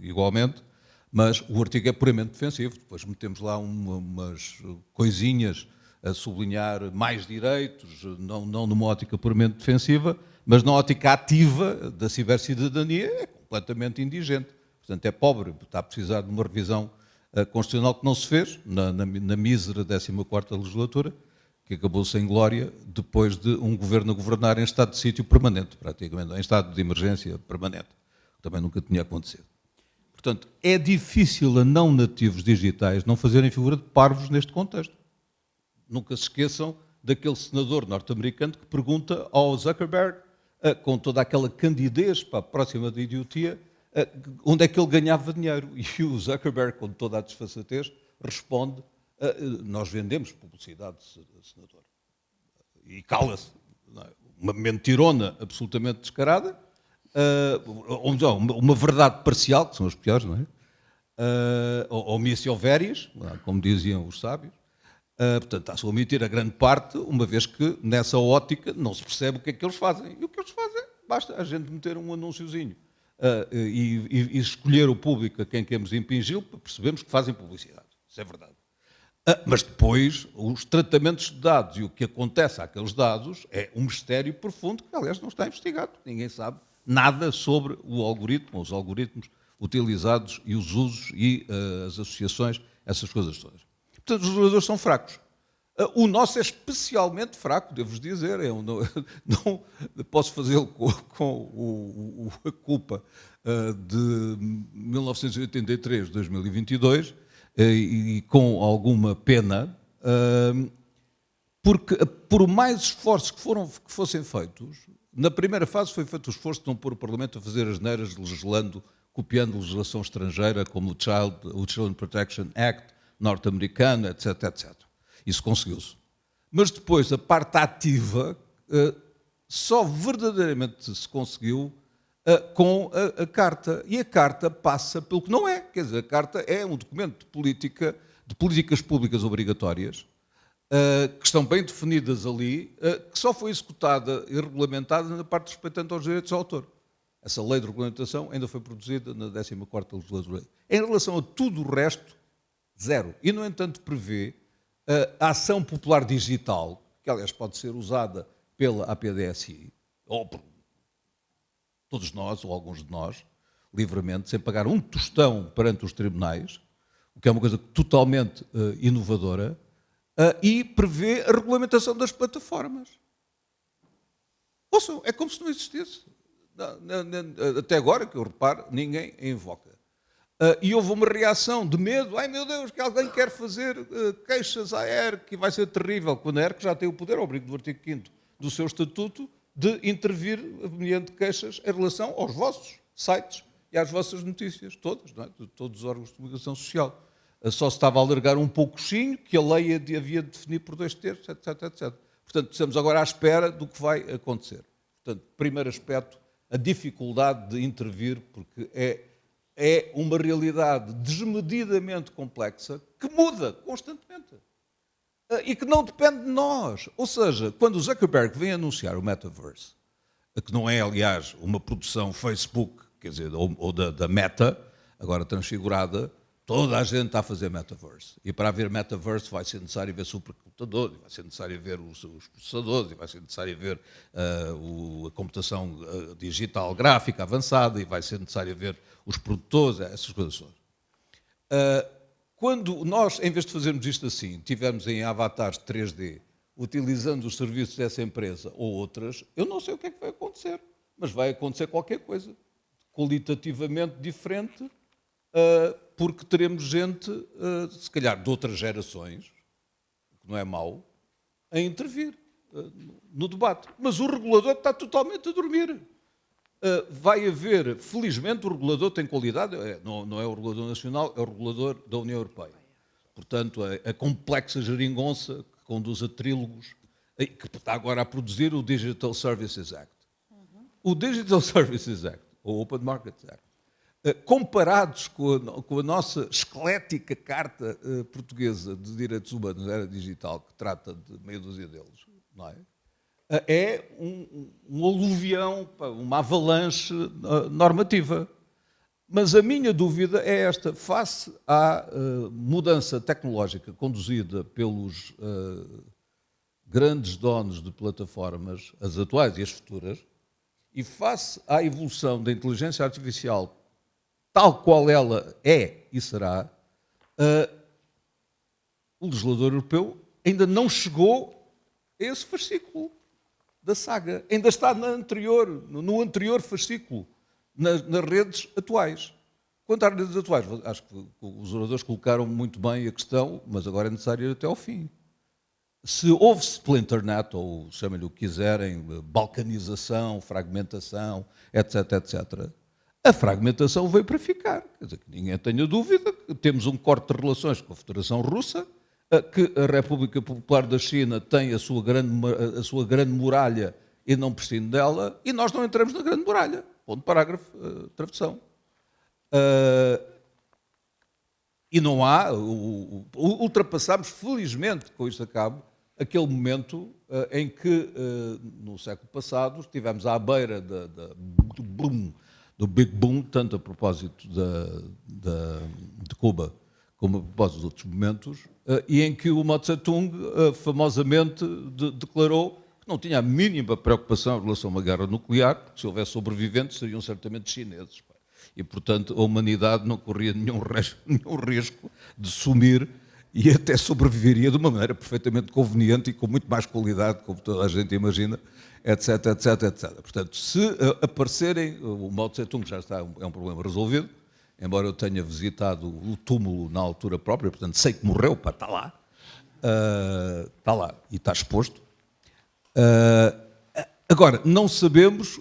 igualmente, mas o artigo é puramente defensivo. Depois metemos lá umas coisinhas a sublinhar mais direitos, não numa ótica puramente defensiva, mas na ótica ativa da cibercidadania é completamente indigente. Portanto, é pobre, está a precisar de uma revisão constitucional que não se fez, na mísera 14ª legislatura, que acabou sem glória, depois de um governo a governar em estado de sítio permanente, praticamente, em estado de emergência permanente. Também nunca tinha acontecido. Portanto, é difícil a não nativos digitais não fazerem figura de parvos neste contexto. Nunca se esqueçam daquele senador norte-americano que pergunta ao Zuckerberg, com toda aquela candidez para a próxima da idiotia, onde é que ele ganhava dinheiro. E o Zuckerberg, com toda a desfaçatez, responde: nós vendemos publicidade, senador. E cala-se. Uma mentirona absolutamente descarada, uma verdade parcial, que são as piores, não é? Omissio veris, como diziam os sábios. Portanto, está-se a omitir a grande parte, uma vez que nessa ótica não se percebe o que é que eles fazem. E o que eles fazem, basta a gente meter um anúnciozinho e escolher o público a quem queremos impingir, para percebermos que fazem publicidade. Isso é verdade. Mas depois, os tratamentos de dados e o que acontece àqueles dados é um mistério profundo que, aliás, não está investigado. Ninguém sabe nada sobre o algoritmo, os algoritmos utilizados e os usos e as associações, essas coisas todas. Portanto, os reguladores são fracos. O nosso é especialmente fraco, devo-vos dizer. Eu não posso fazê-lo com a culpa de 1983, 2022, e com alguma pena, porque por mais esforços que fossem feitos, na primeira fase foi feito o esforço de não pôr o Parlamento a fazer as neiras legislando, copiando legislação estrangeira, como o Children Protection Act norte-americano, etc, etc. Isso conseguiu-se. Mas depois, a parte ativa só verdadeiramente se conseguiu com a Carta. E a Carta passa pelo que não é. Quer dizer, a Carta é um documento de políticas públicas obrigatórias, que estão bem definidas ali, que só foi executada e regulamentada na parte respeitante aos direitos de autor. Essa lei de regulamentação ainda foi produzida na 14ª legislatura. Em relação a tudo o resto, zero. E, no entanto, prevê a ação popular digital, que, aliás, pode ser usada pela APDSI, ou por todos nós, ou alguns de nós, livremente, sem pagar um tostão perante os tribunais, o que é uma coisa totalmente inovadora, e prevê a regulamentação das plataformas. Ouçam, é como se não existisse. Até agora, que eu reparo, ninguém a invoca. E houve uma reação de medo. Ai, meu Deus, que alguém quer fazer queixas à ERC, que vai ser terrível, quando a ERC já tem o poder, ao abrigo do artigo 5º do seu estatuto, de intervir mediante queixas em relação aos vossos sites e às vossas notícias, todas, não é? De todos os órgãos de comunicação social. Só se estava a alargar um pouquinho, que a lei havia de definir por 2 terços, etc, etc. Portanto, estamos agora à espera do que vai acontecer. Portanto, primeiro aspecto, a dificuldade de intervir, porque é uma realidade desmedidamente complexa que muda constantemente e que não depende de nós. Ou seja, quando o Zuckerberg vem anunciar o Metaverse, que não é, aliás, uma produção Facebook, quer dizer, ou da Meta, agora transfigurada, toda a gente está a fazer Metaverse. E para haver Metaverse vai ser necessário ver supercomputadores, vai ser necessário ver os processadores, vai ser necessário ver a computação digital gráfica avançada, e vai ser necessário ver os produtores, essas coisas todas. Quando nós, em vez de fazermos isto assim, tivermos em avatares 3D, utilizando os serviços dessa empresa ou outras, eu não sei o que é que vai acontecer, mas vai acontecer qualquer coisa qualitativamente diferente, porque teremos gente, se calhar de outras gerações, que não é mau, a intervir no debate. Mas o regulador está totalmente a dormir. Vai haver, felizmente, o regulador tem qualidade, não é o regulador nacional, é o regulador da União Europeia. Portanto, a complexa geringonça que conduz a trílogos, que está agora a produzir o Digital Services Act. O Digital Services Act, ou Open Markets Act, comparados com a nossa esquelética Carta Portuguesa de Direitos Humanos na era digital, que trata de meia dúzia deles, não é? É um aluvião, uma avalanche normativa. Mas a minha dúvida é esta: face à mudança tecnológica conduzida pelos grandes donos de plataformas, as atuais e as futuras, e face à evolução da inteligência artificial tal qual ela é e será, o legislador europeu ainda não chegou a esse fascículo da saga. Ainda está no anterior fascículo, nas redes atuais. Quanto às redes atuais, acho que os oradores colocaram muito bem a questão, mas agora é necessário ir até ao fim. Se houve splinternet, ou chamem-lhe o que quiserem, balcanização, fragmentação, etc., etc., a fragmentação veio para ficar. Quer dizer, que ninguém tenha dúvida que temos um corte de relações com a Federação Russa, que a República Popular da China tem a sua grande muralha e não prescinde dela, e nós não entramos na grande muralha. Ponto parágrafo, travessão. E não há, ultrapassámos, felizmente, com isto a cabo, aquele momento em que, no século passado, estivemos à beira do Big Boom, tanto a propósito de Cuba como a propósito de outros momentos, e em que o Mao Tse-tung famosamente declarou que não tinha a mínima preocupação em relação a uma guerra nuclear, porque se houvesse sobreviventes seriam certamente chineses. E, portanto, a humanidade não corria nenhum risco de sumir e até sobreviveria de uma maneira perfeitamente conveniente e com muito mais qualidade, como toda a gente imagina, etc, etc, etc. Portanto, se aparecerem, o Mao Tse-tung já está, é um problema resolvido, embora eu tenha visitado o túmulo na altura própria, portanto, sei que morreu, pá, está lá e está exposto. Agora, não sabemos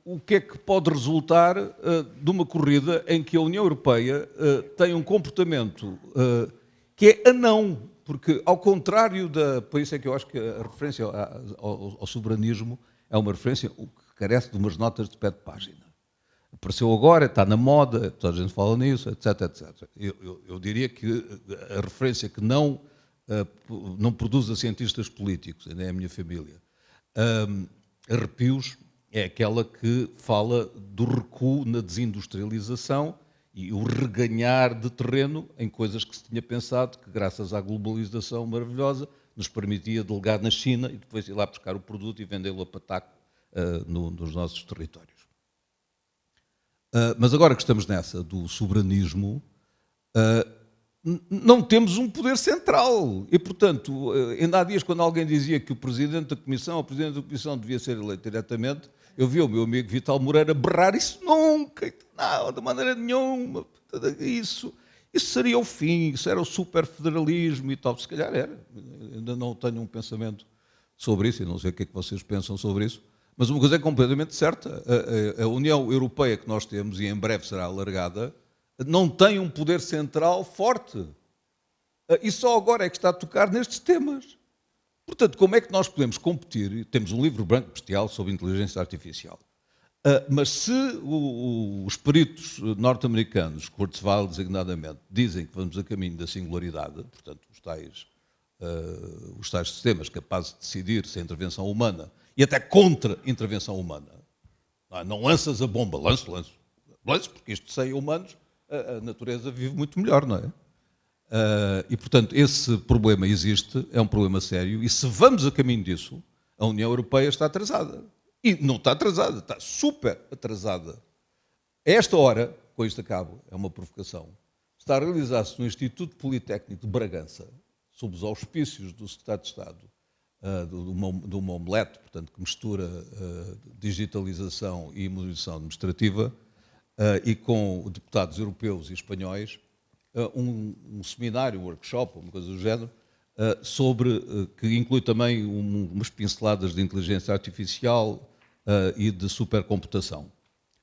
o que é que pode resultar de uma corrida em que a União Europeia tem um comportamento que é anão, porque ao contrário por isso é que eu acho que a referência ao soberanismo é uma referência que carece de umas notas de pé de página. Apareceu agora, está na moda, toda a gente fala nisso, etc, etc. Eu diria que a referência que não produz a cientistas políticos, nem a minha família, arrepios, é aquela que fala do recuo na desindustrialização e o reganhar de terreno em coisas que se tinha pensado que, graças à globalização maravilhosa, nos permitia delegar na China e depois ir lá buscar o produto e vendê-lo a pataco nos nossos territórios. Mas agora que estamos nessa do soberanismo, não temos um poder central. E, portanto, ainda há dias, quando alguém dizia que o Presidente da Comissão devia ser eleito diretamente, eu vi o meu amigo Vital Moreira berrar isso nunca, não, de maneira nenhuma. Isso seria o fim, isso era o superfederalismo e tal. Se calhar era. Ainda não tenho um pensamento sobre isso, e não sei o que é que vocês pensam sobre isso. Mas uma coisa é completamente certa. A União Europeia que nós temos, e em breve será alargada, não tem um poder central forte. E só agora é que está a tocar nestes temas. Portanto, como é que nós podemos competir? Temos um livro branco bestial sobre inteligência artificial. Mas se os peritos norte-americanos, Kurzweil designadamente, dizem que vamos a caminho da singularidade, portanto, os tais sistemas capazes de decidir se a intervenção humana e até contra a intervenção humana, não lanças a bomba, lanço, porque isto sem humanos a natureza vive muito melhor, não é? E, portanto, esse problema existe, é um problema sério, e se vamos a caminho disso, a União Europeia está atrasada. E não está atrasada, está super atrasada. A esta hora, com isto acabo, é uma provocação, está a realizar-se no Instituto Politécnico de Bragança, sob os auspícios do Secretário de Estado, de uma omelete, portanto, que mistura digitalização e modernização administrativa, e com deputados europeus e espanhóis, um seminário, um workshop, uma coisa do género, que inclui também umas pinceladas de inteligência artificial e de supercomputação.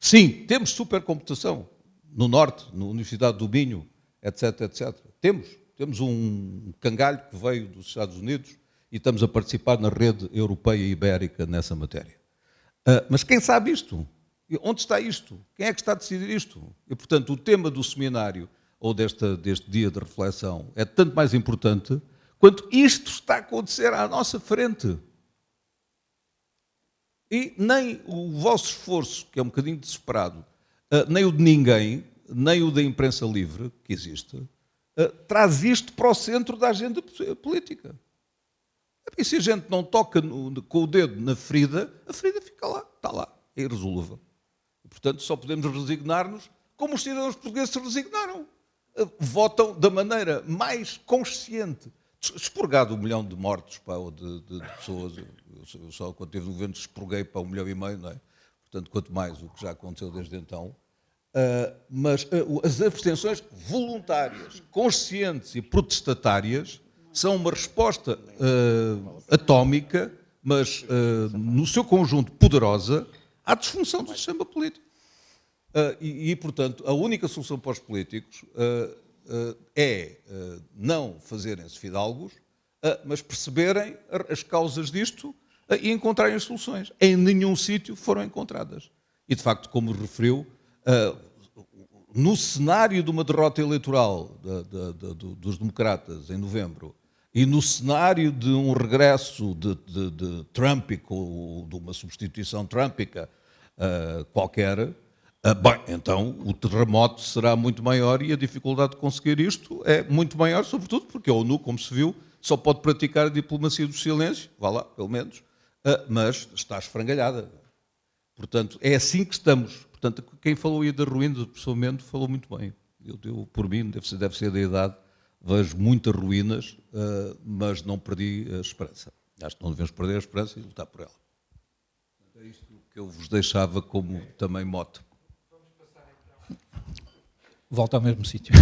Sim, temos supercomputação no Norte, na Universidade do Minho, etc, etc. Temos um cangalho que veio dos Estados Unidos e estamos a participar na rede europeia e ibérica nessa matéria. Mas quem sabe isto? Onde está isto? Quem é que está a decidir isto? E, portanto, o tema do seminário ou deste dia de reflexão é tanto mais importante quanto isto está a acontecer à nossa frente. E nem o vosso esforço, que é um bocadinho desesperado, nem o de ninguém, nem o da imprensa livre, que existe, traz isto para o centro da agenda política. E se a gente não toca com o dedo na ferida, a ferida fica lá, está lá, é irresolúvel. E, portanto, só podemos resignar-nos como os cidadãos portugueses se resignaram. votam da maneira mais consciente. Expurgado 1 milhão de mortos, pá, ou de pessoas, eu só quando teve no governo expurguei para 1,5 milhão, não é? Portanto, quanto mais o que já aconteceu desde então. Mas as abstenções voluntárias, conscientes e protestatárias são uma resposta atómica, mas no seu conjunto poderosa, à disfunção do sistema político. Portanto, a única solução para os políticos é não fazerem-se fidalgos, mas perceberem as causas disto e encontrarem as soluções. Em nenhum sítio foram encontradas. E, de facto, como referiu, no cenário de uma derrota eleitoral dos democratas em novembro e no cenário de um regresso de trumpico, ou de uma substituição trumpica qualquer, bem, então o terremoto será muito maior e a dificuldade de conseguir isto é muito maior, sobretudo porque a ONU, como se viu, só pode praticar a diplomacia do silêncio, vá lá, pelo menos, mas está esfrangalhada. Portanto, é assim que estamos. Portanto, quem falou aí da ruína, pessoalmente, falou muito bem. Eu por mim, deve ser da idade, vejo muitas ruínas, mas não perdi a esperança. Acho que não devemos perder a esperança e lutar por ela. É isto que eu vos deixava como também mote. Volto ao mesmo sítio.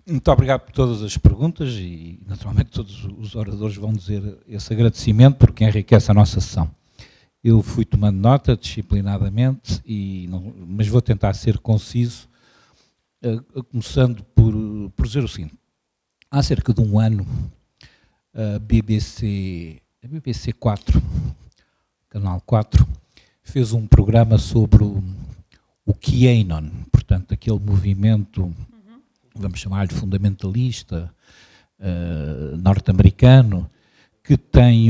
Muito obrigado por todas as perguntas e, naturalmente, todos os oradores vão dizer esse agradecimento porque enriquece a nossa sessão. Eu fui tomando nota disciplinadamente, mas vou tentar ser conciso, começando por dizer o seguinte. Há cerca de um ano, a BBC 4, Canal 4, fez um programa sobre o QAnon, portanto, aquele movimento, vamos chamar-lhe fundamentalista, norte-americano, que tem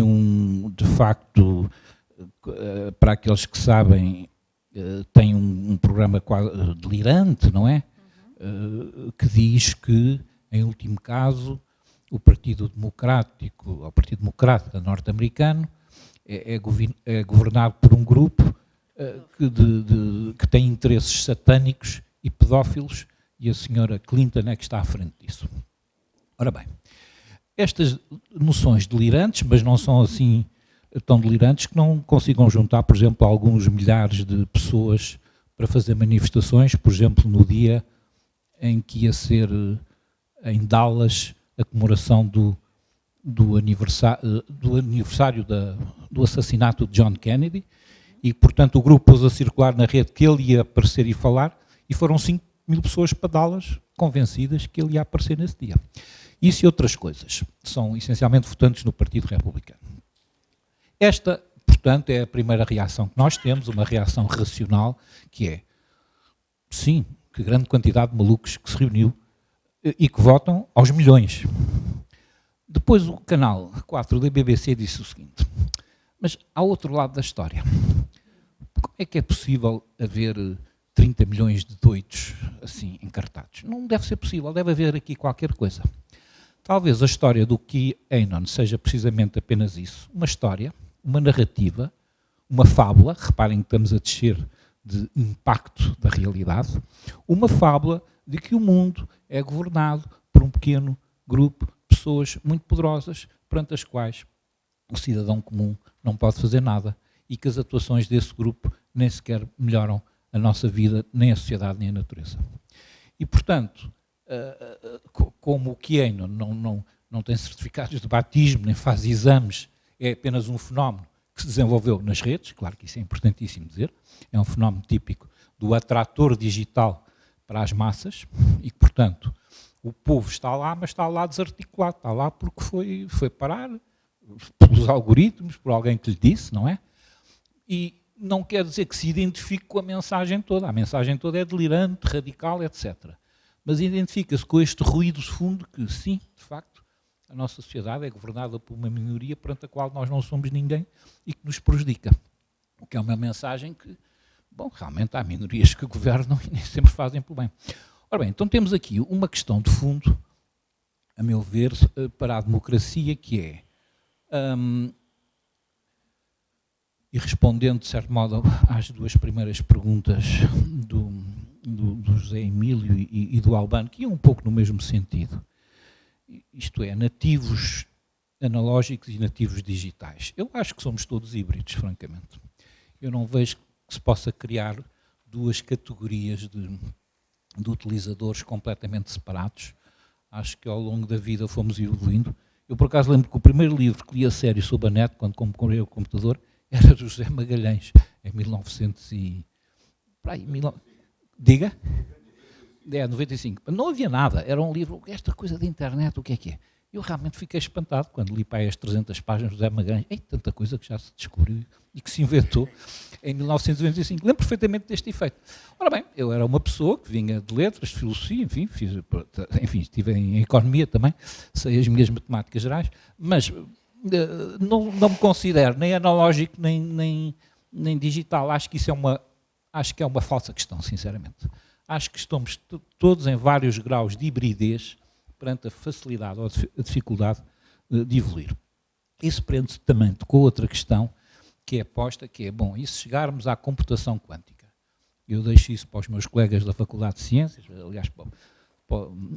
de facto, para aqueles que sabem, tem um programa quase delirante, não é? Que diz que, em último caso, o Partido Democrata norte-americano é governado por um grupo que tem interesses satânicos e pedófilos, e a senhora Clinton é que está à frente disso. Ora bem, estas noções delirantes, mas não são assim tão delirantes, que não consigam juntar, por exemplo, alguns milhares de pessoas para fazer manifestações, por exemplo, no dia em que ia ser em Dallas a comemoração do aniversário do assassinato de John Kennedy, e, portanto, o grupo pôs a circular na rede que ele ia aparecer e falar, e foram 5.000 pessoas para Dallas convencidas que ele ia aparecer nesse dia. Isso e outras coisas. São essencialmente votantes no Partido Republicano. Esta, portanto, é a primeira reação que nós temos, uma reação racional, que é, sim, que grande quantidade de malucos que se reuniu e que votam aos milhões. Depois o canal 4 da BBC disse o seguinte, mas há outro lado da história. Como é que é possível haver 30 milhões de doidos assim encartados? Não deve ser possível, deve haver aqui qualquer coisa. Talvez a história do QAnon seja precisamente apenas isso, uma história, uma narrativa, uma fábula, reparem que estamos a descer de impacto da realidade, uma fábula de que o mundo é governado por um pequeno grupo de pessoas muito poderosas, perante as quais o cidadão comum não pode fazer nada e que as atuações desse grupo nem sequer melhoram a nossa vida, nem a sociedade, nem a natureza. E, portanto, como o QAnon não tem certificados de batismo, nem faz exames, é apenas um fenómeno que se desenvolveu nas redes, claro que isso é importantíssimo dizer, é um fenómeno típico do atrator digital para as massas e que, portanto, o povo está lá, mas está lá desarticulado, está lá porque foi parar pelos algoritmos, por alguém que lhe disse, não é? E não quer dizer que se identifique com a mensagem toda. A mensagem toda é delirante, radical, etc. Mas identifica-se com este ruído de fundo que, sim, de facto, a nossa sociedade é governada por uma minoria perante a qual nós não somos ninguém e que nos prejudica. O que é uma mensagem que, bom, realmente há minorias que governam e nem sempre fazem pelo bem. Ora bem, então temos aqui uma questão de fundo, a meu ver, para a democracia, que é, e respondendo, de certo modo, às duas primeiras perguntas do José Emílio e do Albano, que iam um pouco no mesmo sentido. Isto é, nativos analógicos e nativos digitais. Eu acho que somos todos híbridos, francamente. Eu não vejo que se possa criar duas categorias de utilizadores completamente separados. Acho que ao longo da vida fomos evoluindo. Eu, por acaso, lembro que o primeiro livro que li a sério sobre a net, quando comprei o computador, era do José Magalhães, em 1900 e... Diga? 95. Não havia nada, era um livro, esta coisa da internet, o que é? Eu realmente fiquei espantado quando li para aí as 300 páginas do José Magalhães. Tanta coisa que já se descobriu e que se inventou em 1995. Lembro perfeitamente deste efeito. Ora bem, eu era uma pessoa que vinha de letras, de filosofia, enfim, estive em economia também, sei as minhas matemáticas gerais, mas não me considero nem analógico nem digital. Acho que isso é uma falsa questão, sinceramente. Acho que estamos todos em vários graus de hibridez perante a facilidade ou a dificuldade de evoluir. Isso prende-se também com outra questão que é posta, que é, bom, e se chegarmos à computação quântica? Eu deixo isso para os meus colegas da Faculdade de Ciências, aliás,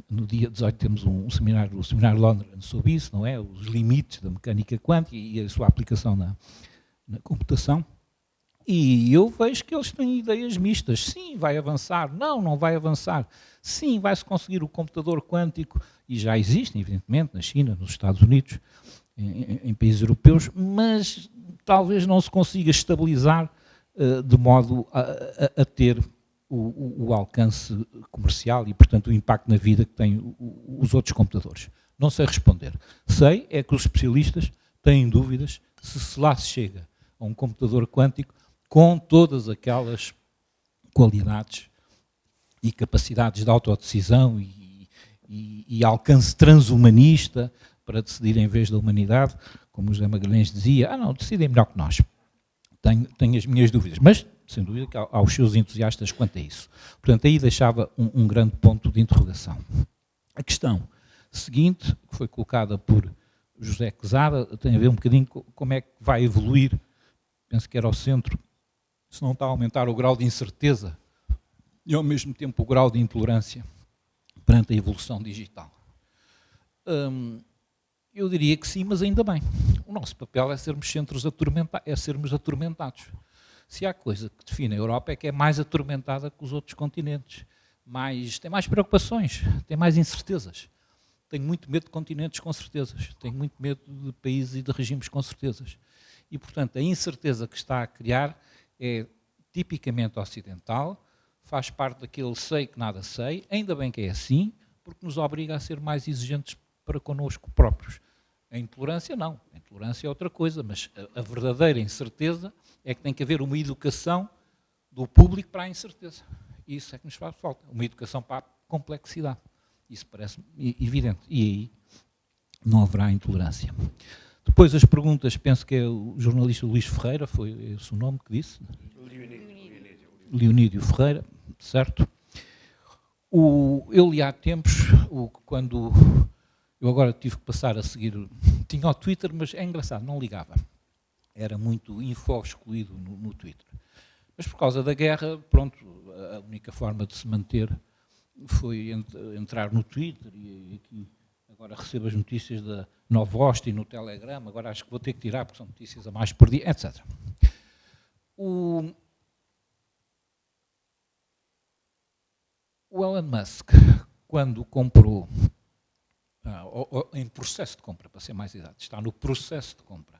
no dia 18 temos o seminário de Londres sobre isso, não é? Os limites da mecânica quântica e a sua aplicação na computação. E eu vejo que eles têm ideias mistas. Sim, vai avançar. Não vai avançar. Sim, vai-se conseguir o computador quântico, e já existem, evidentemente, na China, nos Estados Unidos, em países europeus, mas talvez não se consiga estabilizar de modo a ter o alcance comercial e, portanto, o impacto na vida que têm os outros computadores. Não sei responder. Sei é que os especialistas têm dúvidas se lá se chega a um computador quântico com todas aquelas qualidades e capacidades de autodecisão e alcance transhumanista para decidir em vez da humanidade, como o José Magalhães dizia, não, decidem melhor que nós. Tenho as minhas dúvidas, mas, sem dúvida, que há os seus entusiastas quanto a isso. Portanto, aí deixava um grande ponto de interrogação. A questão seguinte, que foi colocada por José Quezada, tem a ver um bocadinho com como é que vai evoluir, penso que era ao centro, se não está a aumentar o grau de incerteza e, ao mesmo tempo, o grau de intolerância perante a evolução digital. Eu diria que sim, mas ainda bem. O nosso papel é sermos atormentados. Se há coisa que define a Europa é que é mais atormentada que os outros continentes. Tem mais preocupações, tem mais incertezas. Tenho muito medo de continentes com certezas. Tenho muito medo de países e de regimes com certezas. E, portanto, a incerteza que está a criar é tipicamente ocidental, faz parte daquele sei que nada sei, ainda bem que é assim, porque nos obriga a ser mais exigentes para connosco próprios. A intolerância não, a intolerância é outra coisa, mas a verdadeira incerteza é que tem que haver uma educação do público para a incerteza. E isso é que nos faz falta, uma educação para a complexidade. Isso parece evidente. E aí não haverá intolerância. Depois as perguntas, penso que é o jornalista Luís Ferreira, foi esse o nome que disse? Leonídio Ferreira, certo? Eu li há tempos, quando eu agora tive que passar a seguir, tinha o Twitter, mas é engraçado, não ligava. Era muito info-excluído no Twitter. Mas por causa da guerra, pronto, a única forma de se manter foi entrar no Twitter e aqui agora recebo as notícias da Novosti no Telegram, agora acho que vou ter que tirar porque são notícias a mais por dia, etc. O Elon Musk, quando comprou, em processo de compra, para ser mais exato, está no processo de compra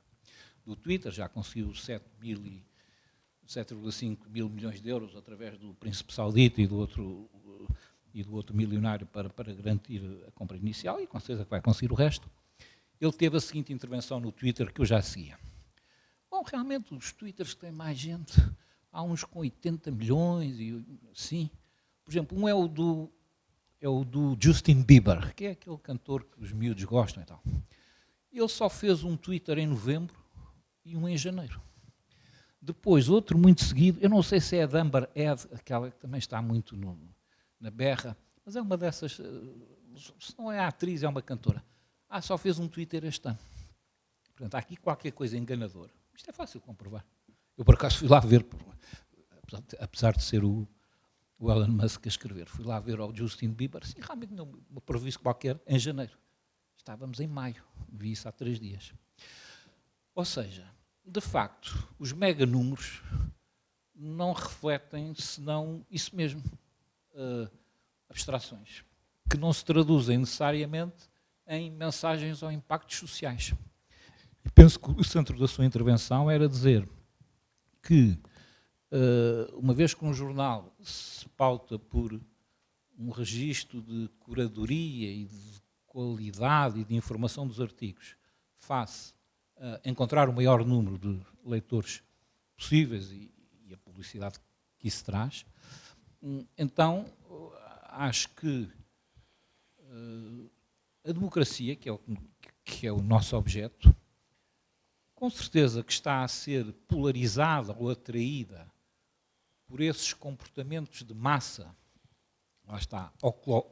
do Twitter, já conseguiu 7,5 mil milhões de euros através do príncipe saudita e do outro milionário para garantir a compra inicial, e com certeza que vai conseguir o resto. Ele teve a seguinte intervenção no Twitter que eu já seguia. Bom, realmente os Twitters têm mais gente, há uns com 80 milhões, e sim. Por exemplo, um é o do Justin Bieber, que é aquele cantor que os miúdos gostam e tal. Ele só fez um Twitter em novembro e um em janeiro. Depois, outro muito seguido, eu não sei se é a Amber Ed, aquela que também está muito na berra, mas é uma dessas, se não é a atriz, é uma cantora. Só fez um Twitter este ano. Portanto, há aqui qualquer coisa enganadora. Isto é fácil de comprovar. Eu, por acaso, fui lá ver, apesar de ser o o Elon Musk a escrever. Fui lá ver ao Justin Bieber, sim, realmente não me previsto qualquer, em janeiro. Estávamos em maio, vi isso há 3 dias. Ou seja, de facto, os mega números não refletem senão isso mesmo, abstrações, que não se traduzem necessariamente em mensagens ou impactos sociais. E penso que o centro da sua intervenção era dizer que, uma vez que um jornal se pauta por um registro de curadoria e de qualidade e de informação dos artigos, face a encontrar o maior número de leitores possíveis e a publicidade que isso traz, então acho que a democracia, que é o nosso objeto, com certeza que está a ser polarizada ou atraída por esses comportamentos de massa, lá está,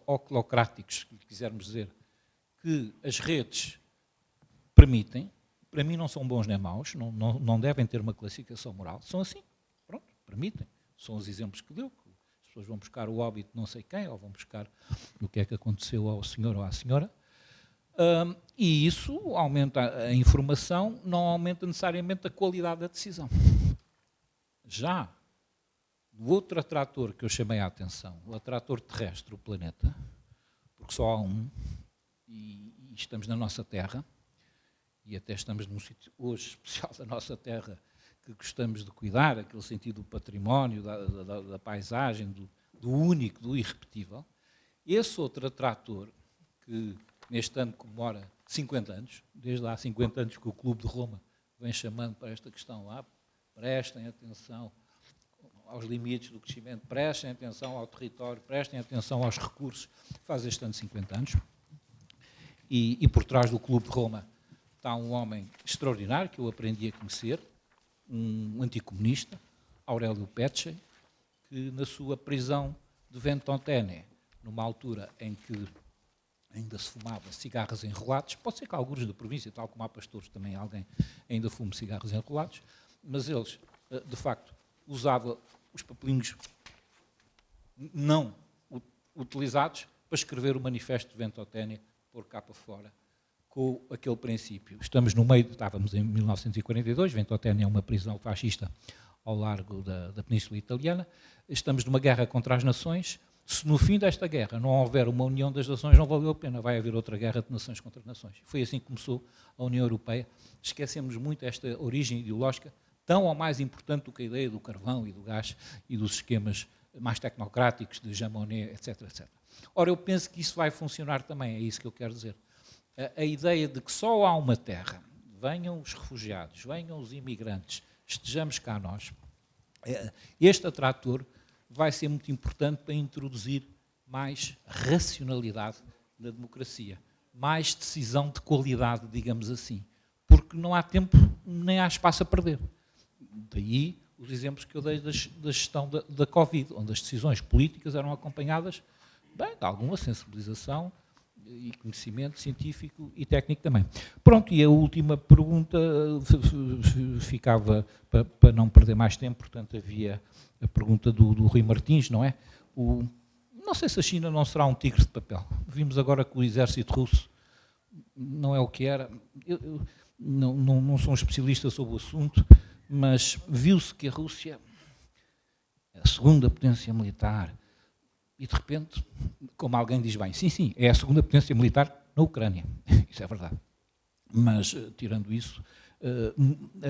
oclocráticos, se quisermos dizer, que as redes permitem. Para mim não são bons nem maus, não devem ter uma classificação moral, são assim, pronto, permitem. São os exemplos que deu, que as pessoas vão buscar o óbito de não sei quem, ou vão buscar o que é que aconteceu ao senhor ou à senhora, e isso aumenta a informação, não aumenta necessariamente a qualidade da decisão. Já o outro atrator que eu chamei a atenção, o atrator terrestre, o planeta, porque só há um, e estamos na nossa Terra, e até estamos num sítio hoje especial da nossa terra que gostamos de cuidar, aquele sentido do património, da paisagem, do único, do irrepetível. Esse outro atrator, que neste ano comemora 50 anos, desde há 50 anos que o Clube de Roma vem chamando para esta questão lá, prestem atenção aos limites do crescimento, prestem atenção ao território, prestem atenção aos recursos, faz este ano 50 anos, e por trás do Clube de Roma está um homem extraordinário, que eu aprendi a conhecer, um anticomunista, Aurélio Peccei, que na sua prisão de Ventotene, numa altura em que ainda se fumava cigarros enrolados, pode ser que alguns da província, tal como há pastores, também alguém ainda fume cigarros enrolados, mas eles, de facto, usavam os papelinhos não utilizados para escrever o manifesto de Ventotene, pôr cá para fora, com aquele princípio. Estávamos em 1942, Ventotene é uma prisão fascista ao largo da Península Italiana, estamos numa guerra contra as nações, se no fim desta guerra não houver uma união das nações, não valeu a pena, vai haver outra guerra de nações contra nações. Foi assim que começou a União Europeia. Esquecemos muito esta origem ideológica, tão ou mais importante do que a ideia do carvão e do gás e dos esquemas mais tecnocráticos de Jean Monnet, etc, etc. Ora, eu penso que isso vai funcionar também, é isso que eu quero dizer. A ideia de que só há uma terra, venham os refugiados, venham os imigrantes, estejamos cá nós, este atrator vai ser muito importante para introduzir mais racionalidade na democracia, mais decisão de qualidade, digamos assim, porque não há tempo nem há espaço a perder. Daí os exemplos que eu dei da gestão da Covid, onde as decisões políticas eram acompanhadas bem, de alguma sensibilização e conhecimento científico e técnico também. Pronto, e a última pergunta ficava, para não perder mais tempo, portanto havia a pergunta do Rui Martins, não é? Não sei se a China não será um tigre de papel. Vimos agora que o exército russo não é o que era. Eu não sou um especialista sobre o assunto, mas viu-se que a Rússia é a segunda potência militar. E, de repente, como alguém diz bem, sim, é a segunda potência militar na Ucrânia. Isso é verdade. Mas, tirando isso,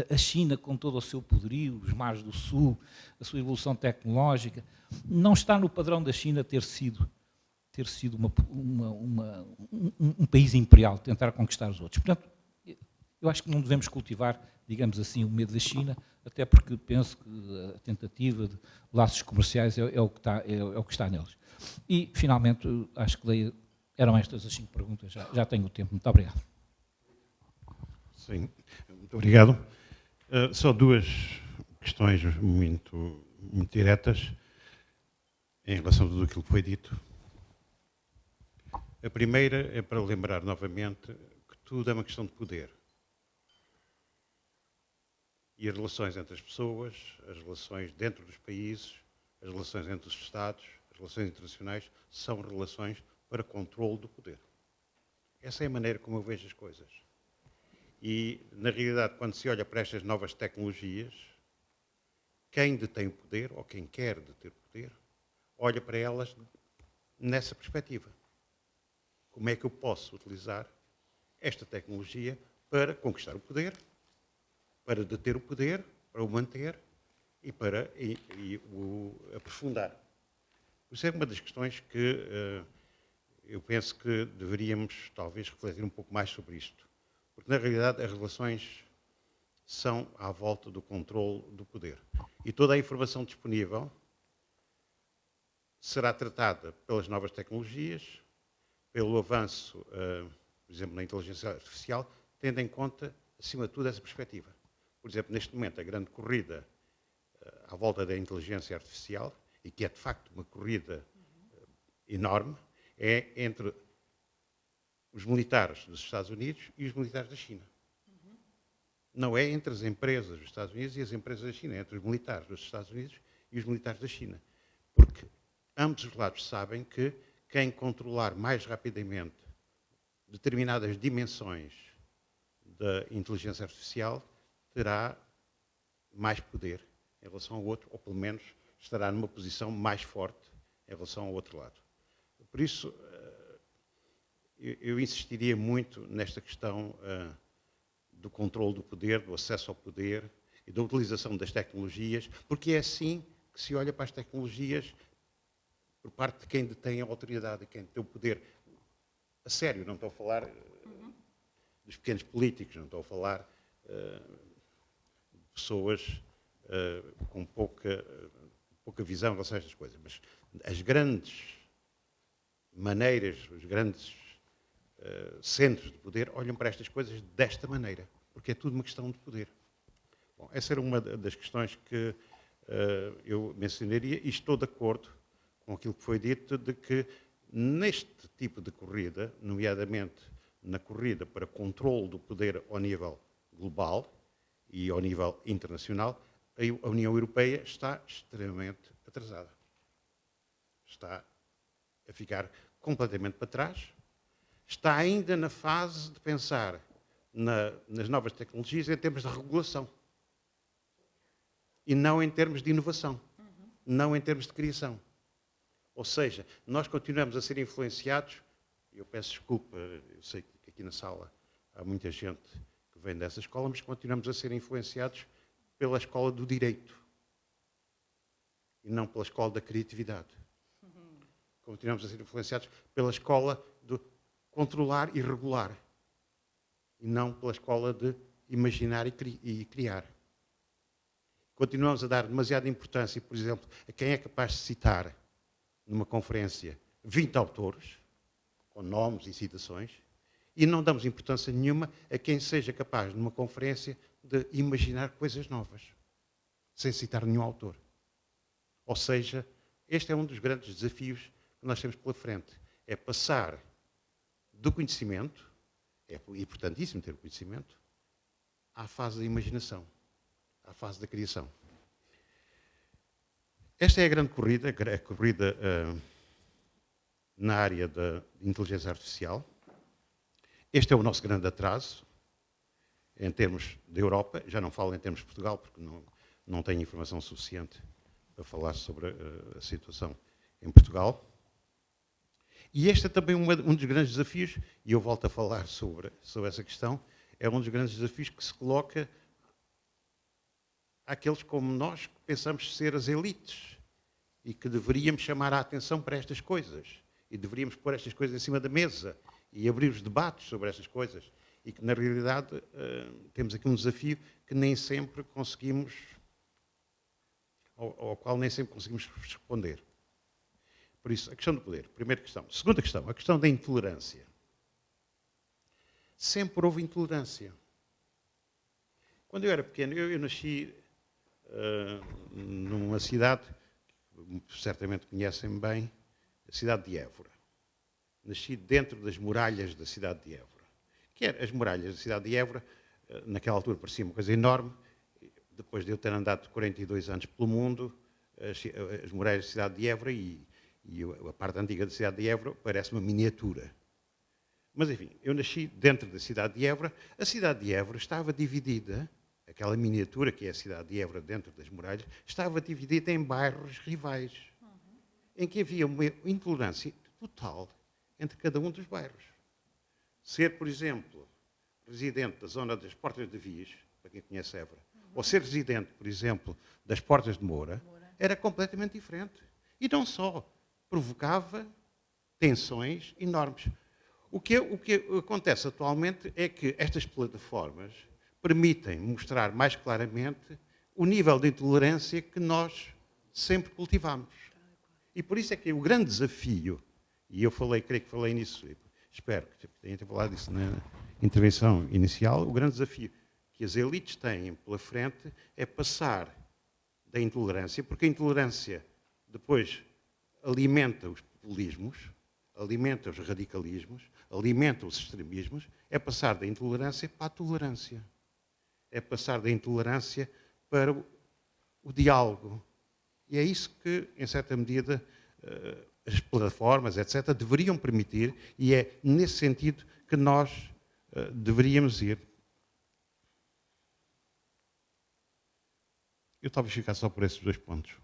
a China, com todo o seu poderio, os mares do Sul, a sua evolução tecnológica, não está no padrão da China ter sido um país imperial, tentar conquistar os outros. Portanto, eu acho que não devemos cultivar, digamos assim, o medo da China, até porque penso que a tentativa de laços comerciais é o que está neles. E, finalmente, acho que eram estas as 5 perguntas. Já tenho o tempo. Muito obrigado. Sim, muito obrigado. Só 2 questões muito diretas em relação a tudo aquilo que foi dito. A primeira é para lembrar novamente que tudo é uma questão de poder. E as relações entre as pessoas, as relações dentro dos países, as relações entre os Estados, as relações internacionais, são relações para controle do poder. Essa é a maneira como eu vejo as coisas. E, na realidade, quando se olha para estas novas tecnologias, quem detém o poder, ou quem quer deter o poder, olha para elas nessa perspectiva. Como é que eu posso utilizar esta tecnologia para conquistar o poder, para deter o poder, para o manter e para o aprofundar? Isso é uma das questões que eu penso que deveríamos, talvez, refletir um pouco mais sobre isto. Porque, na realidade, as relações são à volta do controle do poder. E toda a informação disponível será tratada pelas novas tecnologias, pelo avanço, por exemplo, na inteligência artificial, tendo em conta, acima de tudo, essa perspectiva. Por exemplo, neste momento, a grande corrida à volta da inteligência artificial, e que é, de facto, uma corrida enorme, é entre os militares dos Estados Unidos e os militares da China. Não é entre as empresas dos Estados Unidos e as empresas da China, é entre os militares dos Estados Unidos e os militares da China. Porque ambos os lados sabem que quem controlar mais rapidamente determinadas dimensões da inteligência artificial terá mais poder em relação ao outro, ou pelo menos estará numa posição mais forte em relação ao outro lado. Por isso, eu insistiria muito nesta questão do controle do poder, do acesso ao poder e da utilização das tecnologias, porque é assim que se olha para as tecnologias por parte de quem detém a autoridade, quem tem o poder. A sério, não estou a falar dos pequenos políticos, não estou a falar de pessoas com pouca visão em relação a estas coisas, mas as grandes maneiras, os grandes centros de poder olham para estas coisas desta maneira, porque é tudo uma questão de poder. Bom, essa era uma das questões que eu mencionaria e estou de acordo com aquilo que foi dito de que neste tipo de corrida, nomeadamente na corrida para controle do poder ao nível global e ao nível internacional, a União Europeia está extremamente atrasada. Está a ficar completamente para trás. Está ainda na fase de pensar nas novas tecnologias em termos de regulação. E não em termos de inovação. Não em termos de criação. Ou seja, nós continuamos a ser influenciados, eu peço desculpa, eu sei que aqui na sala há muita gente que vem dessa escola, mas continuamos a ser influenciados pela escola do direito. E não pela escola da criatividade. Continuamos a ser influenciados pela escola do controlar e regular. E não pela escola de imaginar e criar. Continuamos a dar demasiada importância, por exemplo, a quem é capaz de citar numa conferência 20 autores, com nomes e citações, e não damos importância nenhuma a quem seja capaz, numa conferência, de imaginar coisas novas, sem citar nenhum autor. Ou seja, este é um dos grandes desafios que nós temos pela frente. É passar do conhecimento, é importantíssimo ter o conhecimento, à fase da imaginação, à fase da criação. Esta é a grande corrida, a corrida na área da inteligência artificial. Este é o nosso grande atraso, em termos da Europa. Já não falo em termos de Portugal, porque não tenho informação suficiente para falar sobre a situação em Portugal. E este é também um dos grandes desafios, e eu volto a falar sobre essa questão, é um dos grandes desafios que se coloca àqueles como nós que pensamos ser as elites e que deveríamos chamar a atenção para estas coisas e deveríamos pôr estas coisas em cima da mesa e abrir os debates sobre estas coisas e que, na realidade, temos aqui um desafio que nem sempre conseguimos, ao qual nem sempre conseguimos responder. Por isso, a questão do poder, primeira questão. Segunda questão, a questão da intolerância. Sempre houve intolerância. Quando eu era pequeno, eu nasci numa cidade, que certamente conhecem bem, a cidade de Évora. Nasci dentro das muralhas da cidade de Évora. As muralhas da cidade de Évora, naquela altura parecia uma coisa enorme. Depois de eu ter andado 42 anos pelo mundo, as muralhas da cidade de Évora e a parte antiga da cidade de Évora parece uma miniatura. Mas, enfim, eu nasci dentro da cidade de Évora. A cidade de Évora estava dividida, aquela miniatura que é a cidade de Évora dentro das muralhas, estava dividida em bairros rivais, em que havia uma intolerância total entre cada um dos bairros. Ser, por exemplo, residente da zona das Portas de Vias, para quem conhece Évora, ou ser residente, por exemplo, das Portas de Moura, era completamente diferente. E não só, provocava tensões enormes. O que acontece atualmente é que estas plataformas permitem mostrar mais claramente o nível de intolerância que nós sempre cultivamos. E por isso é que o grande desafio, e eu creio que falei nisso, espero que tenha falado disso na intervenção inicial, o grande desafio que as elites têm pela frente é passar da intolerância, porque a intolerância depois alimenta os populismos, alimenta os radicalismos, alimenta os extremismos, é passar da intolerância para a tolerância. É passar da intolerância para o diálogo. E é isso que, em certa medida, as plataformas, etc., deveriam permitir, e é nesse sentido que nós deveríamos ir. Eu talvez ficar só por esses 2 pontos.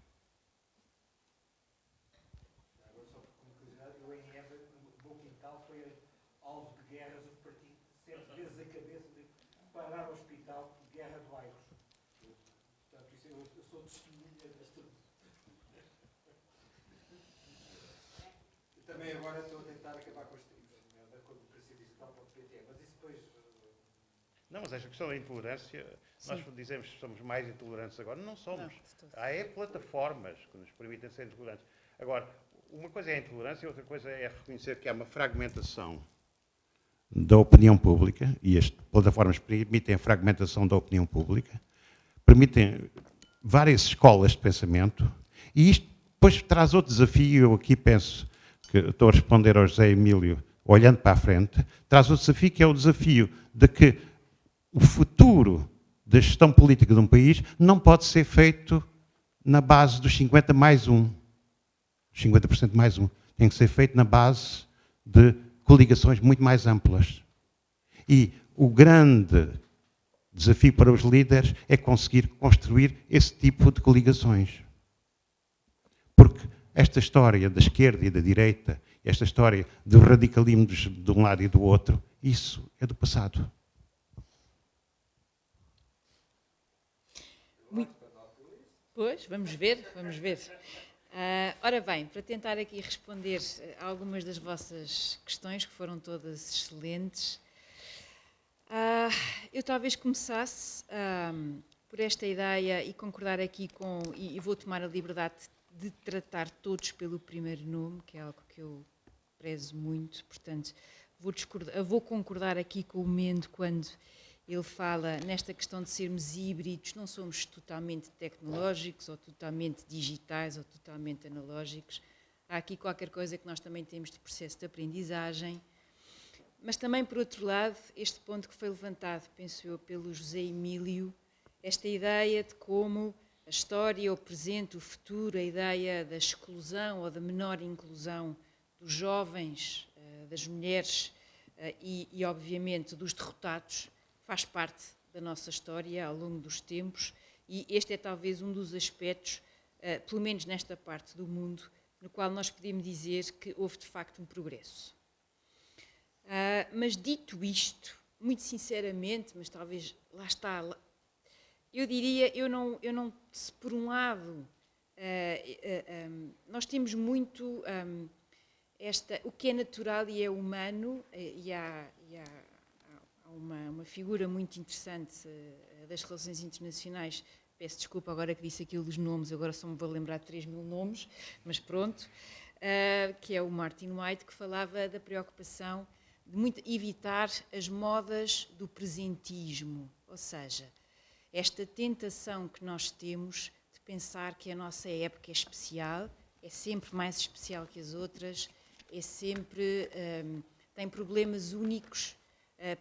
Também agora estou a tentar acabar com a democracia digital.pt, mas isso depois... Não, mas esta questão da intolerância, nós dizemos que somos mais intolerantes agora, não somos. Há plataformas que nos permitem ser intolerantes. Agora, uma coisa é a intolerância e outra coisa é reconhecer que há uma fragmentação da opinião pública, e as plataformas permitem a fragmentação da opinião pública, permitem várias escolas de pensamento, e isto depois traz outro desafio. Eu aqui penso que estou a responder ao José Emílio, olhando para a frente, traz outro desafio, que é o desafio de que o futuro da gestão política de um país não pode ser feito na base dos 50 mais 1. 50% mais 1. Tem que ser feito na base de coligações muito mais amplas. E o grande desafio para os líderes é conseguir construir esse tipo de coligações. Porque esta história da esquerda e da direita, esta história do radicalismo de um lado e do outro, isso é do passado. Pois, vamos ver. Ora bem, para tentar aqui responder a algumas das vossas questões, que foram todas excelentes, eu talvez começasse por esta ideia e concordar aqui com, e vou tomar a liberdade de tratar todos pelo primeiro nome, que é algo que eu prezo muito, portanto, vou concordar aqui com o Mendo quando ele fala nesta questão de sermos híbridos, não somos totalmente tecnológicos, ou totalmente digitais, ou totalmente analógicos. Há aqui qualquer coisa que nós também temos de processo de aprendizagem. Mas também, por outro lado, este ponto que foi levantado, penso eu, pelo José Emílio, esta ideia de como a história, o presente, o futuro, a ideia da exclusão ou da menor inclusão dos jovens, das mulheres e, obviamente, dos derrotados, faz parte da nossa história ao longo dos tempos, e este é talvez um dos aspectos, pelo menos nesta parte do mundo, no qual nós podemos dizer que houve de facto um progresso. Mas dito isto, muito sinceramente, mas talvez lá está, eu diria, se por um lado, nós temos muito o que é natural e é humano, e há uma figura muito interessante das relações internacionais, peço desculpa agora que disse aquilo dos nomes, agora só me vou lembrar de 3.000 nomes, mas pronto, que é o Martin White, que falava da preocupação de evitar as modas do presentismo, ou seja, esta tentação que nós temos de pensar que a nossa época é especial, é sempre mais especial que as outras, é sempre, tem problemas únicos,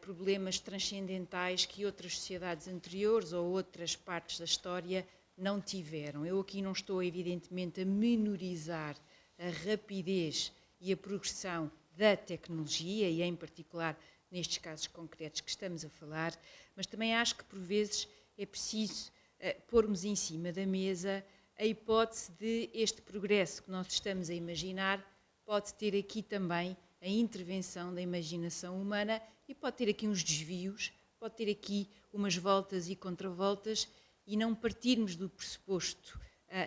problemas transcendentais que outras sociedades anteriores ou outras partes da história não tiveram. Eu aqui não estou, evidentemente, a menorizar a rapidez e a progressão da tecnologia, e em particular nestes casos concretos que estamos a falar, mas também acho que, por vezes, é preciso pormos em cima da mesa a hipótese de este progresso que nós estamos a imaginar pode ter aqui também a intervenção da imaginação humana e pode ter aqui uns desvios, pode ter aqui umas voltas e contravoltas, e não partirmos do pressuposto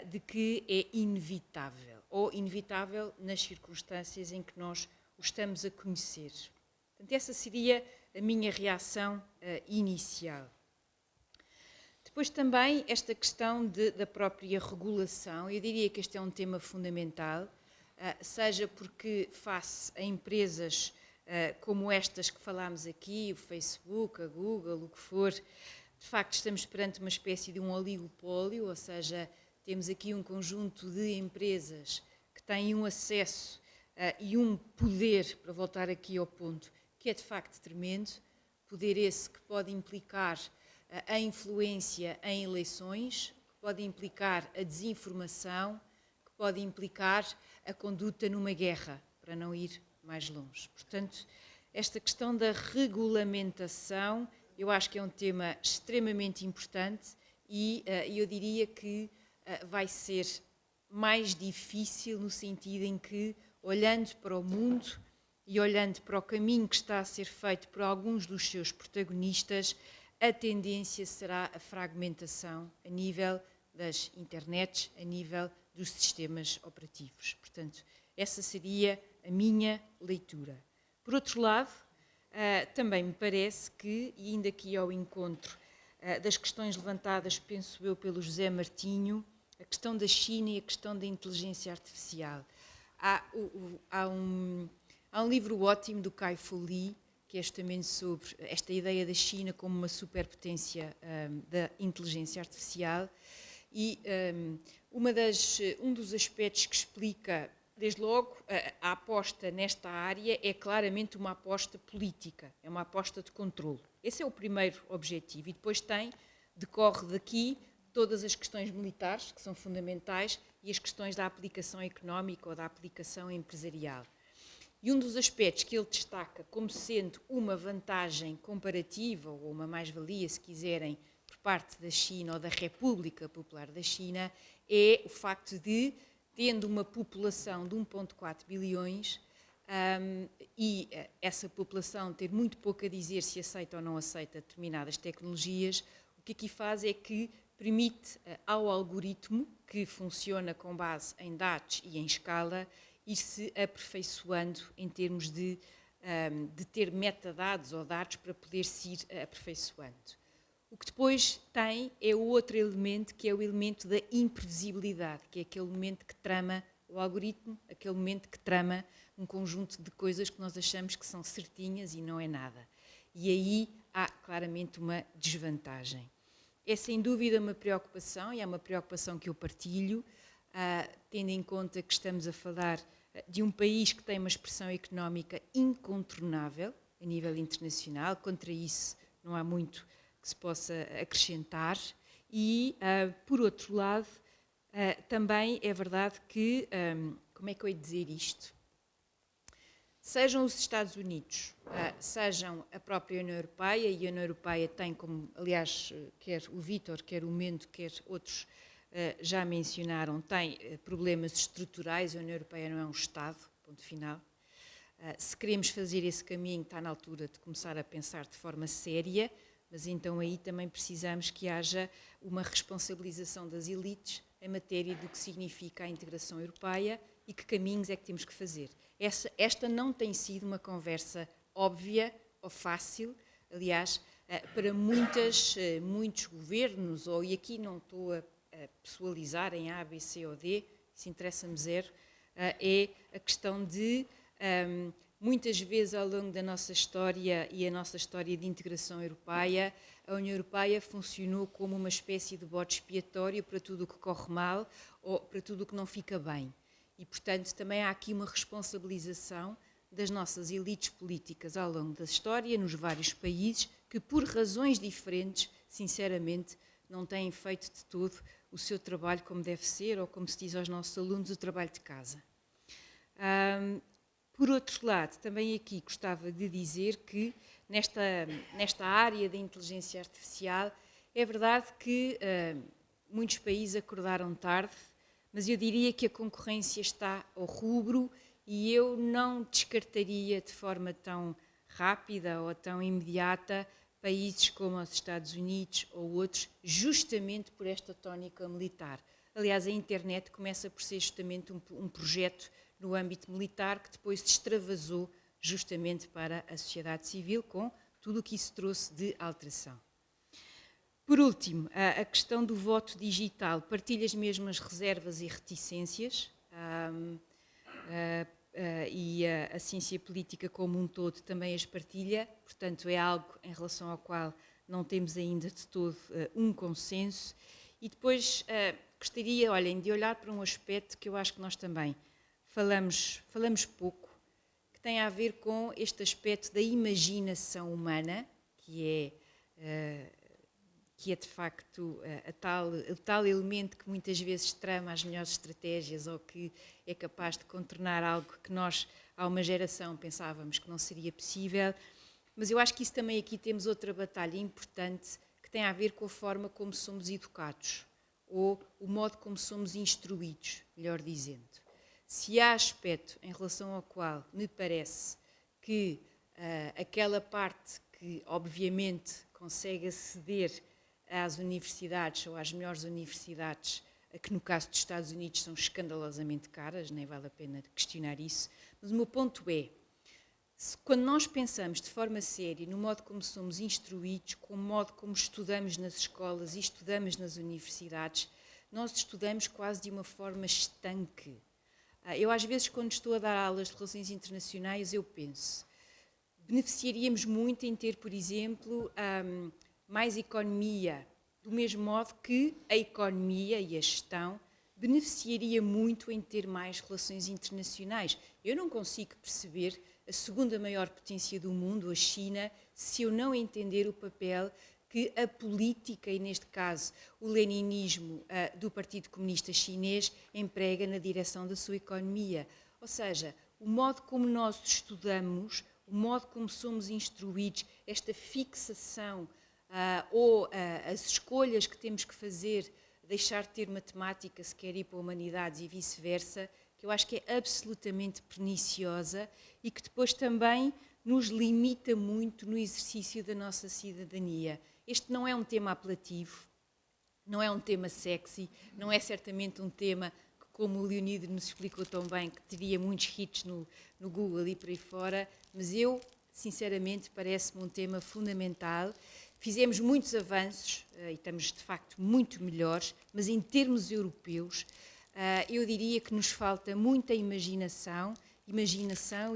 de que é inevitável, ou inevitável nas circunstâncias em que nós o estamos a conhecer. Portanto, essa seria a minha reação inicial. Depois também esta questão da própria regulação. Eu diria que este é um tema fundamental, seja porque face a empresas como estas que falámos aqui, o Facebook, a Google, o que for, de facto estamos perante uma espécie de um oligopólio, ou seja, temos aqui um conjunto de empresas que têm um acesso e um poder, para voltar aqui ao ponto, que é de facto tremendo, poder esse que pode implicar a influência em eleições, que pode implicar a desinformação, que pode implicar a conduta numa guerra, para não ir mais longe. Portanto, esta questão da regulamentação, eu acho que é um tema extremamente importante e eu diria que vai ser mais difícil no sentido em que, olhando para o mundo e olhando para o caminho que está a ser feito por alguns dos seus protagonistas, a tendência será a fragmentação a nível das internets, a nível dos sistemas operativos. Portanto, essa seria a minha leitura. Por outro lado, também me parece que, e indo aqui ao encontro das questões levantadas, penso eu, pelo José Martinho, a questão da China e a questão da inteligência artificial. Há um livro ótimo do Kai-Fu Lee, que é justamente sobre esta ideia da China como uma superpotência da inteligência artificial, e um dos aspectos que explica, desde logo, a aposta nesta área é claramente uma aposta política, é uma aposta de controle. Esse é o primeiro objetivo, e depois decorre daqui todas as questões militares, que são fundamentais, e as questões da aplicação económica ou da aplicação empresarial. E um dos aspectos que ele destaca como sendo uma vantagem comparativa, ou uma mais-valia, se quiserem, por parte da China ou da República Popular da China, é o facto de, tendo uma população de 1,4 bilhões, e essa população ter muito pouco a dizer se aceita ou não aceita determinadas tecnologias, o que aqui faz é que permite ao algoritmo, que funciona com base em dados e em escala, ir-se aperfeiçoando em termos de ter metadados ou dados para poder-se ir aperfeiçoando. O que depois tem é o outro elemento, que é o elemento da imprevisibilidade, que é aquele elemento que trama o algoritmo, aquele elemento que trama um conjunto de coisas que nós achamos que são certinhas e não é nada. E aí há claramente uma desvantagem. É sem dúvida uma preocupação, e é uma preocupação que eu partilho, tendo em conta que estamos a falar de um país que tem uma expressão económica incontornável a nível internacional. Contra isso não há muito que se possa acrescentar. E, por outro lado, também é verdade que, como é que eu ia dizer isto? Sejam os Estados Unidos, sejam a própria União Europeia, e a União Europeia tem, como aliás quer o Vítor, quer o Mendo, quer outros já mencionaram, tem problemas estruturais. A União Europeia não é um Estado, ponto final. Se queremos fazer esse caminho, está na altura de começar a pensar de forma séria, mas então aí também precisamos que haja uma responsabilização das elites em matéria do que significa a integração europeia e que caminhos é que temos que fazer. Esta não tem sido uma conversa óbvia ou fácil, aliás, para muitos governos, e aqui não estou a pessoalizar em A, B, C ou D, isso interessa-me zero, é a questão de, muitas vezes ao longo da nossa história e a nossa história de integração europeia, a União Europeia funcionou como uma espécie de bode expiatório para tudo o que corre mal ou para tudo o que não fica bem. E, portanto, também há aqui uma responsabilização das nossas elites políticas ao longo da história, nos vários países, que por razões diferentes, sinceramente, não têm feito de todo o seu trabalho como deve ser, ou como se diz aos nossos alunos, o trabalho de casa. Por outro lado, também aqui gostava de dizer que nesta área da inteligência artificial é verdade que muitos países acordaram tarde, mas eu diria que a concorrência está ao rubro e eu não descartaria de forma tão rápida ou tão imediata países como os Estados Unidos ou outros, justamente por esta tónica militar. Aliás, a internet começa por ser justamente um projeto no âmbito militar que depois se extravasou justamente para a sociedade civil com tudo o que isso trouxe de alteração. Por último, a questão do voto digital. Partilho as mesmas reservas e reticências e a ciência política como um todo também as partilha, portanto é algo em relação ao qual não temos ainda de todo um consenso. E depois gostaria, olhem, de olhar para um aspecto que eu acho que nós também falamos pouco, que tem a ver com este aspecto da imaginação humana, que é de facto o tal elemento que muitas vezes trama as melhores estratégias ou que é capaz de contornar algo que nós, há uma geração, pensávamos que não seria possível. Mas eu acho que isso também aqui temos outra batalha importante que tem a ver com a forma como somos educados ou o modo como somos instruídos, melhor dizendo. Se há aspecto em relação ao qual me parece que aquela parte que obviamente consegue aceder às universidades ou às melhores universidades, que no caso dos Estados Unidos são escandalosamente caras, nem vale a pena questionar isso, mas o meu ponto é, quando nós pensamos de forma séria no modo como somos instruídos, com o modo como estudamos nas escolas e estudamos nas universidades, nós estudamos quase de uma forma estanque. Eu às vezes quando estou a dar aulas de relações internacionais eu penso, beneficiaríamos muito em ter, por exemplo, mais economia, do mesmo modo que a economia e a gestão beneficiaria muito em ter mais relações internacionais. Eu não consigo perceber a segunda maior potência do mundo, a China, se eu não entender o papel que a política, e neste caso o leninismo do Partido Comunista Chinês, emprega na direção da sua economia. Ou seja, o modo como nós estudamos, o modo como somos instruídos, esta fixação ou as escolhas que temos que fazer, deixar de ter matemática se quer ir para humanidades e vice-versa, que eu acho que é absolutamente perniciosa e que depois também nos limita muito no exercício da nossa cidadania. Este não é um tema apelativo, não é um tema sexy, não é certamente um tema que, como o Leonido nos explicou tão bem, que teria muitos hits no Google e por aí fora, mas eu, sinceramente, parece-me um tema fundamental. Fizemos muitos avanços e estamos, de facto, muito melhores, mas em termos europeus, eu diria que nos falta muita imaginação,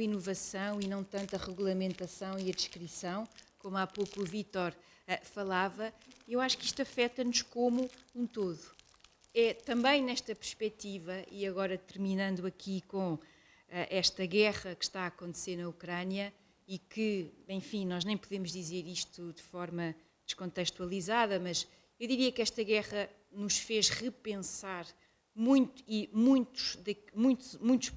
inovação e não tanto a regulamentação e a descrição, como há pouco o Vítor falava. Eu acho que isto afeta-nos como um todo. É também nesta perspectiva, e agora terminando aqui com esta guerra que está a acontecer na Ucrânia, e que, enfim, nós nem podemos dizer isto de forma descontextualizada, mas eu diria que esta guerra nos fez repensar muitos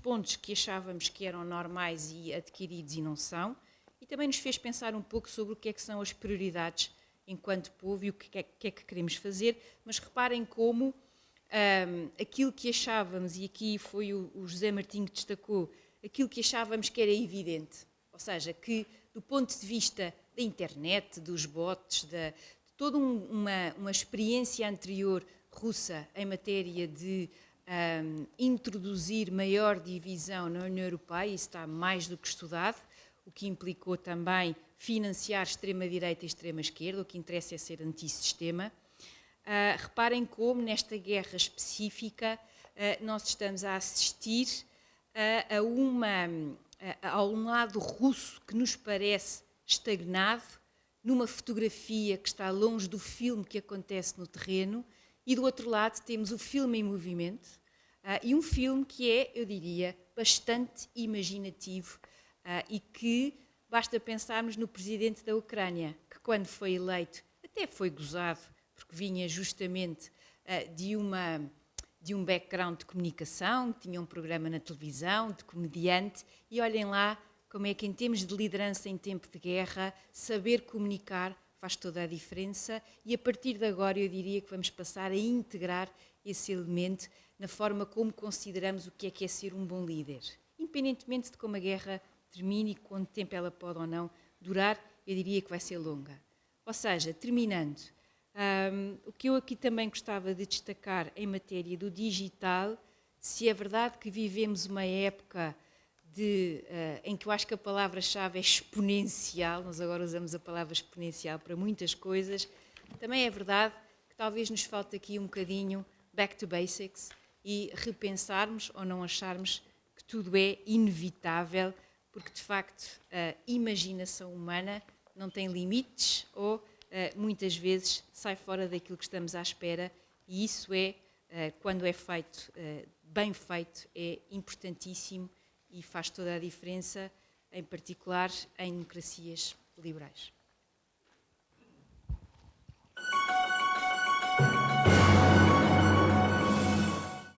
pontos que achávamos que eram normais e adquiridos e não são, e também nos fez pensar um pouco sobre o que é que são as prioridades enquanto povo e o que é que queremos fazer, mas reparem como aquilo que achávamos, e aqui foi o José Martinho que destacou, aquilo que achávamos que era evidente, ou seja, que do ponto de vista da internet, dos bots, de toda uma experiência anterior russa em matéria de introduzir maior divisão na União Europeia, isso está mais do que estudado, o que implicou também financiar extrema-direita e extrema-esquerda, o que interessa é ser antissistema. Reparem como, nesta guerra específica, nós estamos a assistir a um lado russo que nos parece estagnado, numa fotografia que está longe do filme que acontece no terreno, e do outro lado temos o filme em movimento, e um filme que é, eu diria, bastante imaginativo e que basta pensarmos no presidente da Ucrânia, que quando foi eleito até foi gozado, porque vinha justamente de um background de comunicação, tinha um programa na televisão, de comediante, e olhem lá como é que, em termos de liderança em tempo de guerra, saber comunicar faz toda a diferença, e a partir de agora eu diria que vamos passar a integrar esse elemento na forma como consideramos o que é ser um bom líder. Independentemente de como a guerra termine e quanto tempo ela pode ou não durar, eu diria que vai ser longa. Ou seja, terminando, o que eu aqui também gostava de destacar em matéria do digital, se é verdade que vivemos uma época em que eu acho que a palavra-chave é exponencial, nós agora usamos a palavra exponencial para muitas coisas, também é verdade que talvez nos falte aqui um bocadinho back to basics e repensarmos ou não acharmos que tudo é inevitável, porque de facto a imaginação humana não tem limites ou muitas vezes sai fora daquilo que estamos à espera, e isso quando é feito, bem feito, é importantíssimo e faz toda a diferença, em particular em democracias liberais.